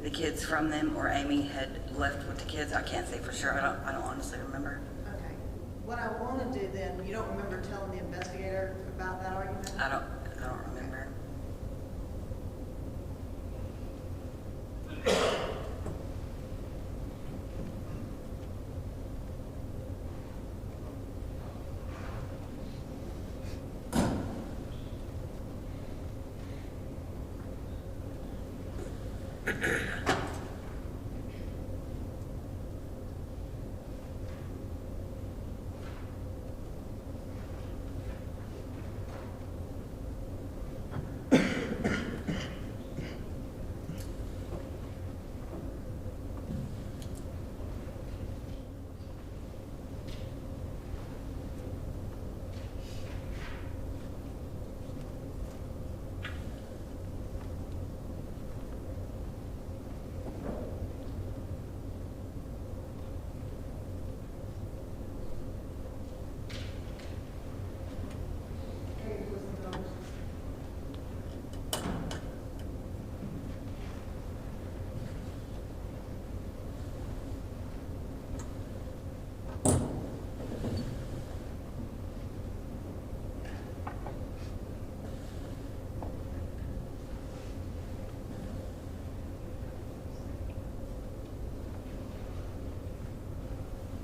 the kids from them or Amy had left with the kids. I can't say for sure. I don't honestly remember. Okay. What I want to do then, you don't remember telling the investigator about that argument? I don't remember.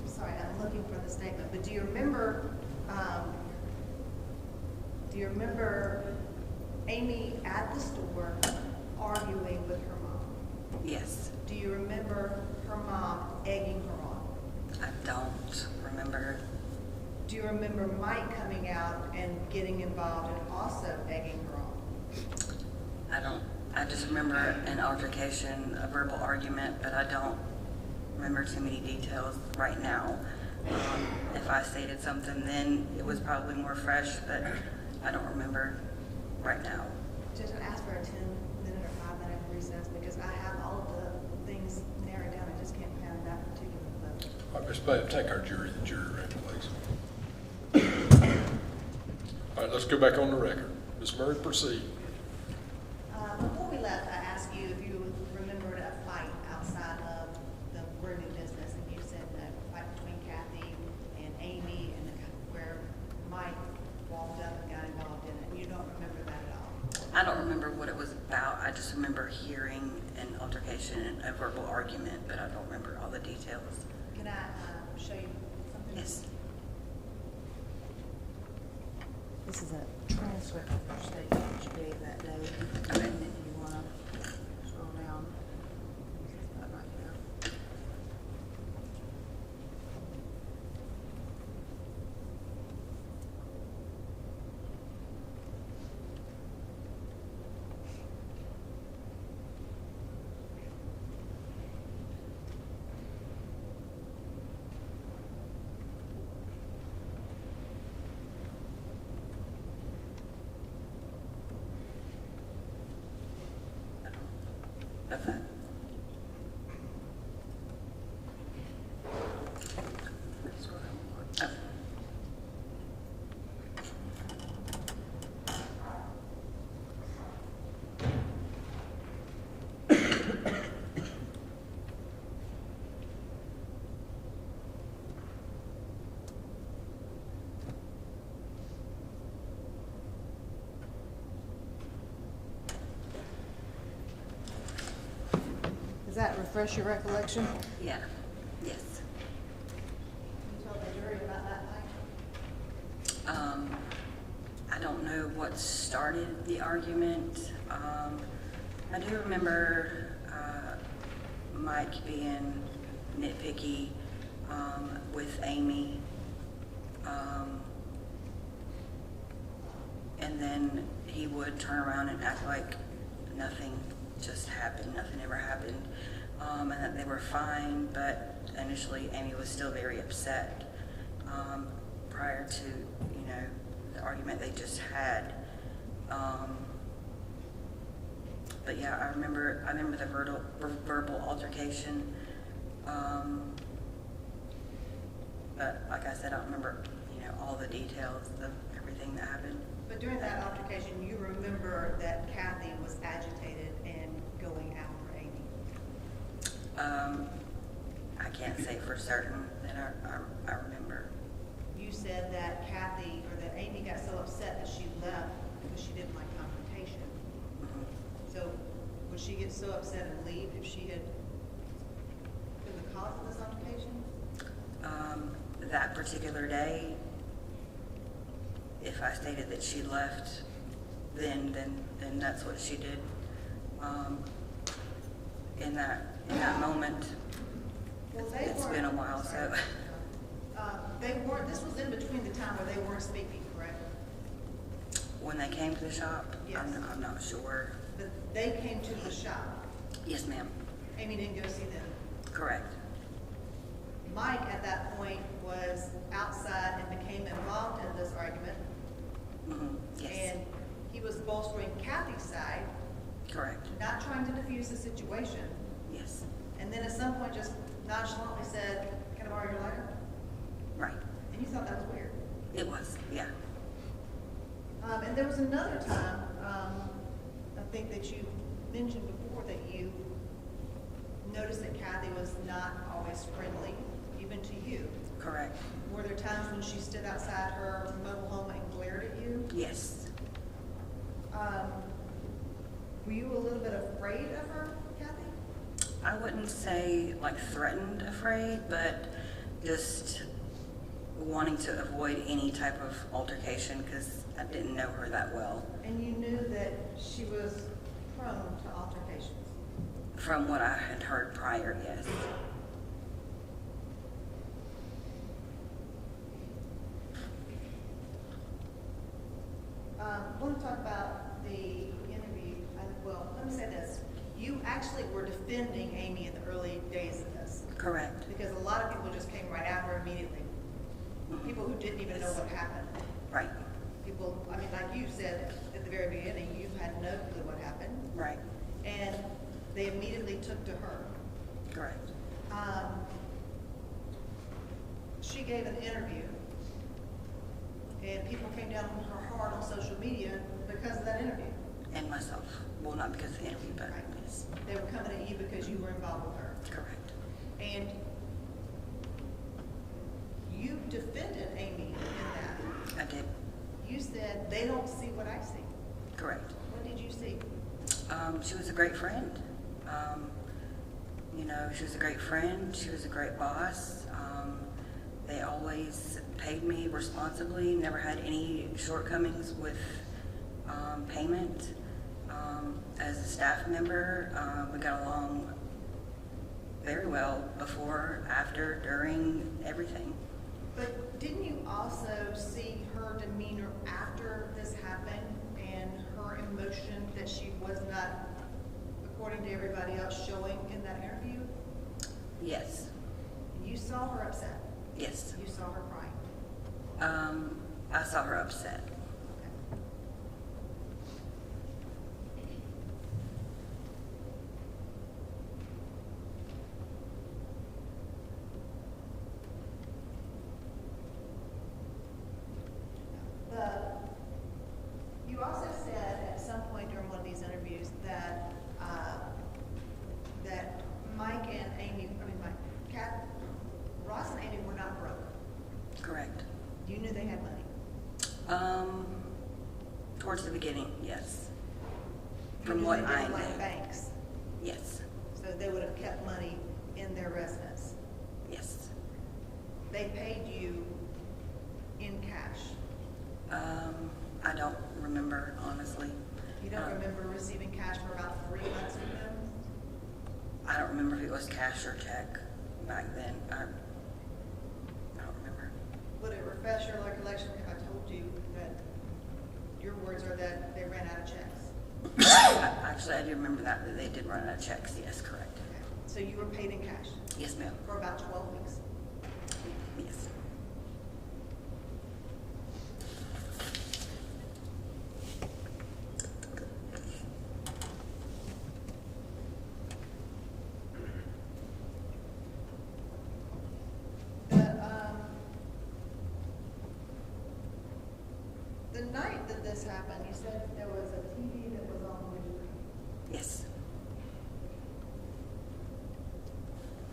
Sorry, I'm looking for the statement, but do you remember Amy at the store arguing with her mom? Yes. Do you remember her mom egging her on? I don't remember. Do you remember Mike coming out and getting involved and also egging her on? I just remember an altercation, a verbal argument, but I don't remember too many details right now. If I stated something then, it was probably more fresh, but I don't remember right now. Just ask for a 10-minute or 5-minute recess, because I have all of the things narrowed down. I just can't find that particular vote. All right, Ms. Pam, take our jury to the jury room, please. All right, let's go back on the record. Ms. Murray, proceed. Before we left, I asked you if you remembered a fight outside of the Worthy business, and you said that fight between Kathy and Amy, and where Mike walked up and got involved in it. You don't remember that at all? I don't remember what it was about. I just remember hearing an altercation and a verbal argument, but I don't remember all the details. Can I show you something? Yes. This is a transcript of your statement that you gave that day. Okay. And if you want to scroll down, this is that right there. refresh your recollection? Yeah, yes. You told the jury about that night? I don't know what started the argument. I do remember Mike being nitpicky with Amy. And then he would turn around and act like nothing just happened, nothing ever happened, and that they were fine, but initially Amy was still very upset prior to, the argument they just had. But yeah, I remember the verbal altercation, but like I said, I don't remember, all the details of everything that happened. But during that altercation, you remember that Kathy was agitated and going after Amy? I can't say for certain that I remember. You said that Kathy, or that Amy got so upset that she left because she didn't like confrontation. Mhm. So would she get so upset and leave if she had been the cause of this altercation? That particular day, if I stated that she left, then that's what she did. In that moment, Well, it's been a while, so. They weren't, this was in between the time where they weren't speaking, correct? When they came to the shop, Yes. I'm not sure. But they came to the shop. Yes, ma'am. Amy didn't go see them. Correct. Mike, at that point, was outside and became involved in this argument. Mhm. Yes. And he was bolstering Kathy's side, Correct. not trying to defuse the situation. Yes. And then at some point just nonchalantly said, "Can I borrow your lighter?" Right. And you thought that was weird. It was. Yeah. And there was another time, I think that you mentioned before, that you noticed that Kathy was not always friendly, even to you. Correct. Were there times when she stood outside her mobile home and glared at you? Yes. Were you a little bit afraid of her, Kathy? I wouldn't say like threatened, afraid, but just wanting to avoid any type of altercation because I didn't know her that well. And you knew that she was prone to altercations? From what I had heard prior, yes. I want to talk about the interview. Well, let me say this. You actually were defending Amy in the early days of this. Correct. Because a lot of people just came right after immediately. Mhm. People who didn't even know what happened. Right. People, I mean, like you said at the very beginning, you had no clue what happened. Right. And they immediately took to her. Correct. She gave an interview, and people came down on her hard on social media because of that interview. And myself. Well, not because of the interview, but Right. yes. They were coming at you because you were involved with her. Correct. And you defended Amy in that. I did. You said, "They don't see what I see." Correct. What did you see? She was a great friend. She was a great friend. She was a great boss. They always paid me responsibly, never had any shortcomings with payment. As a staff member, we got along very well before, after, during, everything. But didn't you also see her demeanor after this happened and her emotion that she was not, according to everybody else, showing in that interview? Yes. And you saw her upset. Yes. You saw her crying. I saw her upset. Okay. You also said at some point during one of these interviews that that Mike and Amy, Ross and Amy were not broke. Correct. You knew they had money. Towards the beginning, yes. You From knew what they I didn't like knew. banks. Yes. So So they would have kept money in their residence. Yes. They paid you in cash. I don't remember, honestly. You don't remember receiving cash for about 3 months from them? I don't remember if it was cash or check back then. I don't remember. Would it refresh your recollection if I told you that your words are that they ran out of checks? Actually, I do remember that they did run out of checks. Yes, correct. Okay. So you were paid in cash Yes, ma'am. for about 12 weeks. Yes. The night that this happened, you said there was a TV that was on the roof. Yes.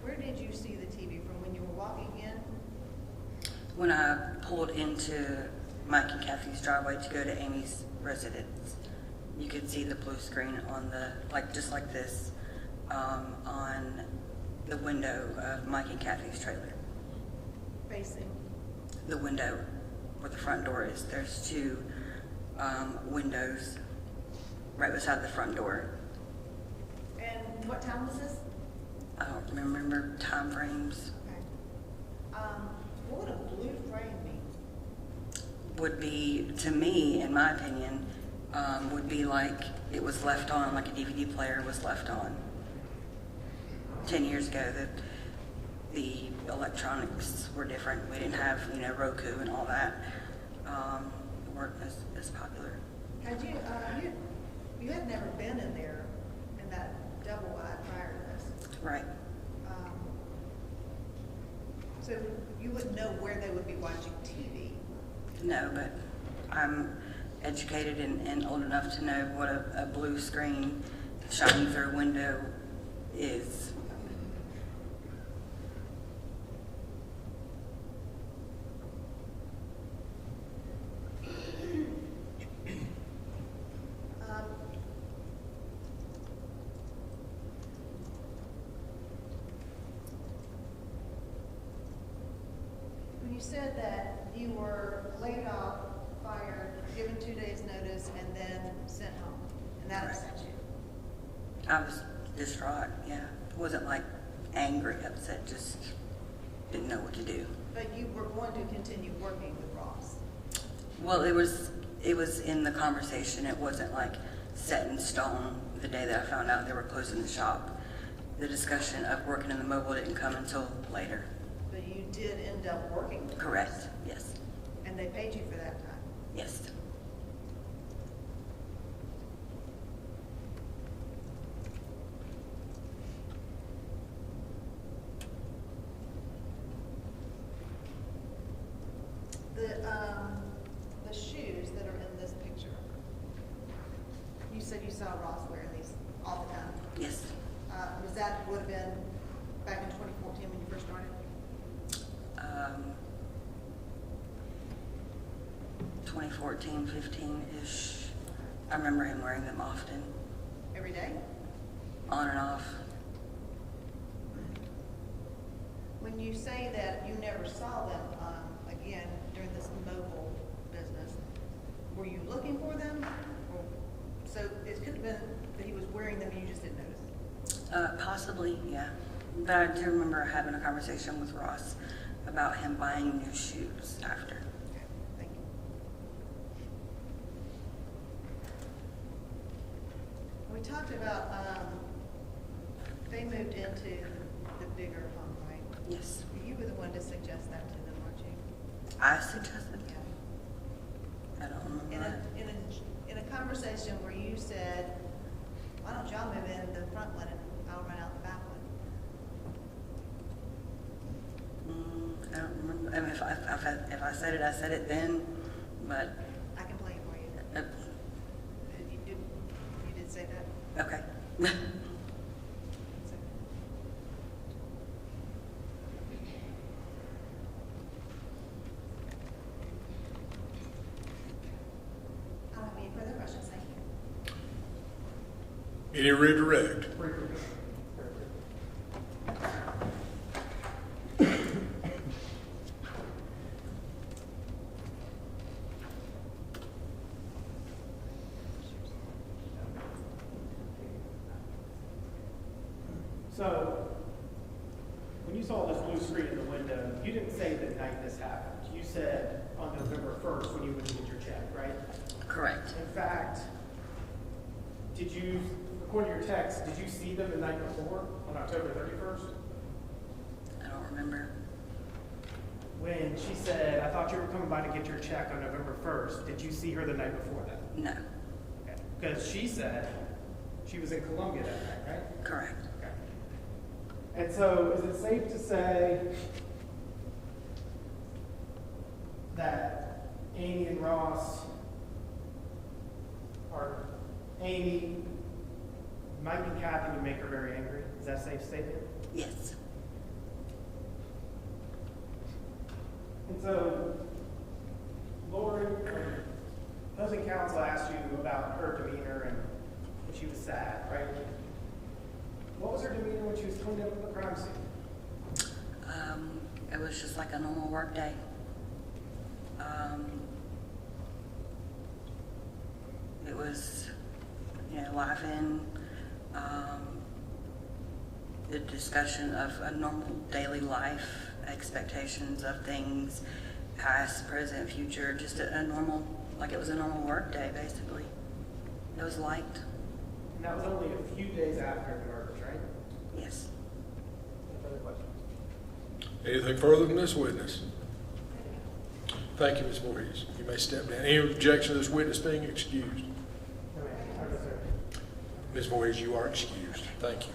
Where did you see the TV? From when you were walking in? When I pulled into Mike and Kathy's driveway to go to Amy's residence, you could see the blue screen on the, just like this, on the window of Mike and Kathy's trailer. Facing? The window where the front door is. There's two windows right beside the front door. And what time was this? I don't remember time frames. Okay. What would a blue frame mean? Would be, to me, in my opinion, would be like it was left on, like a DVD player was left on. 10 years ago, the electronics were different. We didn't have, Roku and all that. Weren't as popular. Had you, you had never been in there in that double wide prior to this. Right. So you wouldn't know where they would be watching TV. No, but I'm educated and old enough to know what a blue screen shining through a window is. When you said that you were laid off, fired, given 2 days notice, and then sent home, and that upset you? I was distraught, yeah. It wasn't like angry, upset, just didn't know what to do. But you were going to continue working with Ross. Well, it was in the conversation. It wasn't like set in stone the day that I found out they were closing the shop. The discussion of working in the mobile didn't come until later. But you did end up working with Correct, Ross. yes, And they paid you for that time. yes. The shoes that are in this picture, you said you saw Ross wearing these all the time. Yes. Was that would have been back in 2014 when you first started? 2014, 15-ish. I remember him wearing them often, Every day? on and off. When you say that you never saw them again during this mobile business, were you looking for them? Or, so it could have been that he was wearing them and you just didn't notice. Possibly, yeah. But I do remember having a conversation with Ross about him buying new shoes after. Okay, thank you. We talked about they moved into the bigger home, right? Yes. You were the one to suggest that to them, weren't you? I suggested. Yeah. I don't remember that. In a conversation where you said, why don't y'all move in the front one and I'll run out the back one? I don't remember. I mean, if I said it then, but I can play it for you. You did say that? okay. It's okay. I don't have any further questions, thank you. Any redirect? So, when you saw this blue screen in the window, you didn't say the night this happened. You said on November 1st when you went to get your check, right? Correct. In fact, did you, according to your text, did you see them the night before, on October 31st? I don't remember. When she said, I thought you were coming by to get your check on November 1st, did you see her the night before that? No. Okay. Because she said she was in Columbia that night, right? Correct. Okay. And so, is it safe to say that Amy and Ross, or Amy, Mike and Kathy would make her very angry? Is that a safe statement? Yes. And so, Lori, opposing counsel asked you about her demeanor and when she was sad, right? What was her demeanor when she was cleaning up the crime scene? It was just like a normal work day. It was, life in, the discussion of a normal daily life, expectations of things, past, present, future, just a normal, like it was a normal work day, basically. It was liked. And that was only a few days after the murders, right? Yes. Any further questions? Anything further from this witness? Thank you, Ms. Voorhees. You may step down. Any objection to this witness being excused? No, ma'am. Sir. Ms. Voorhees, you are excused. Thank you.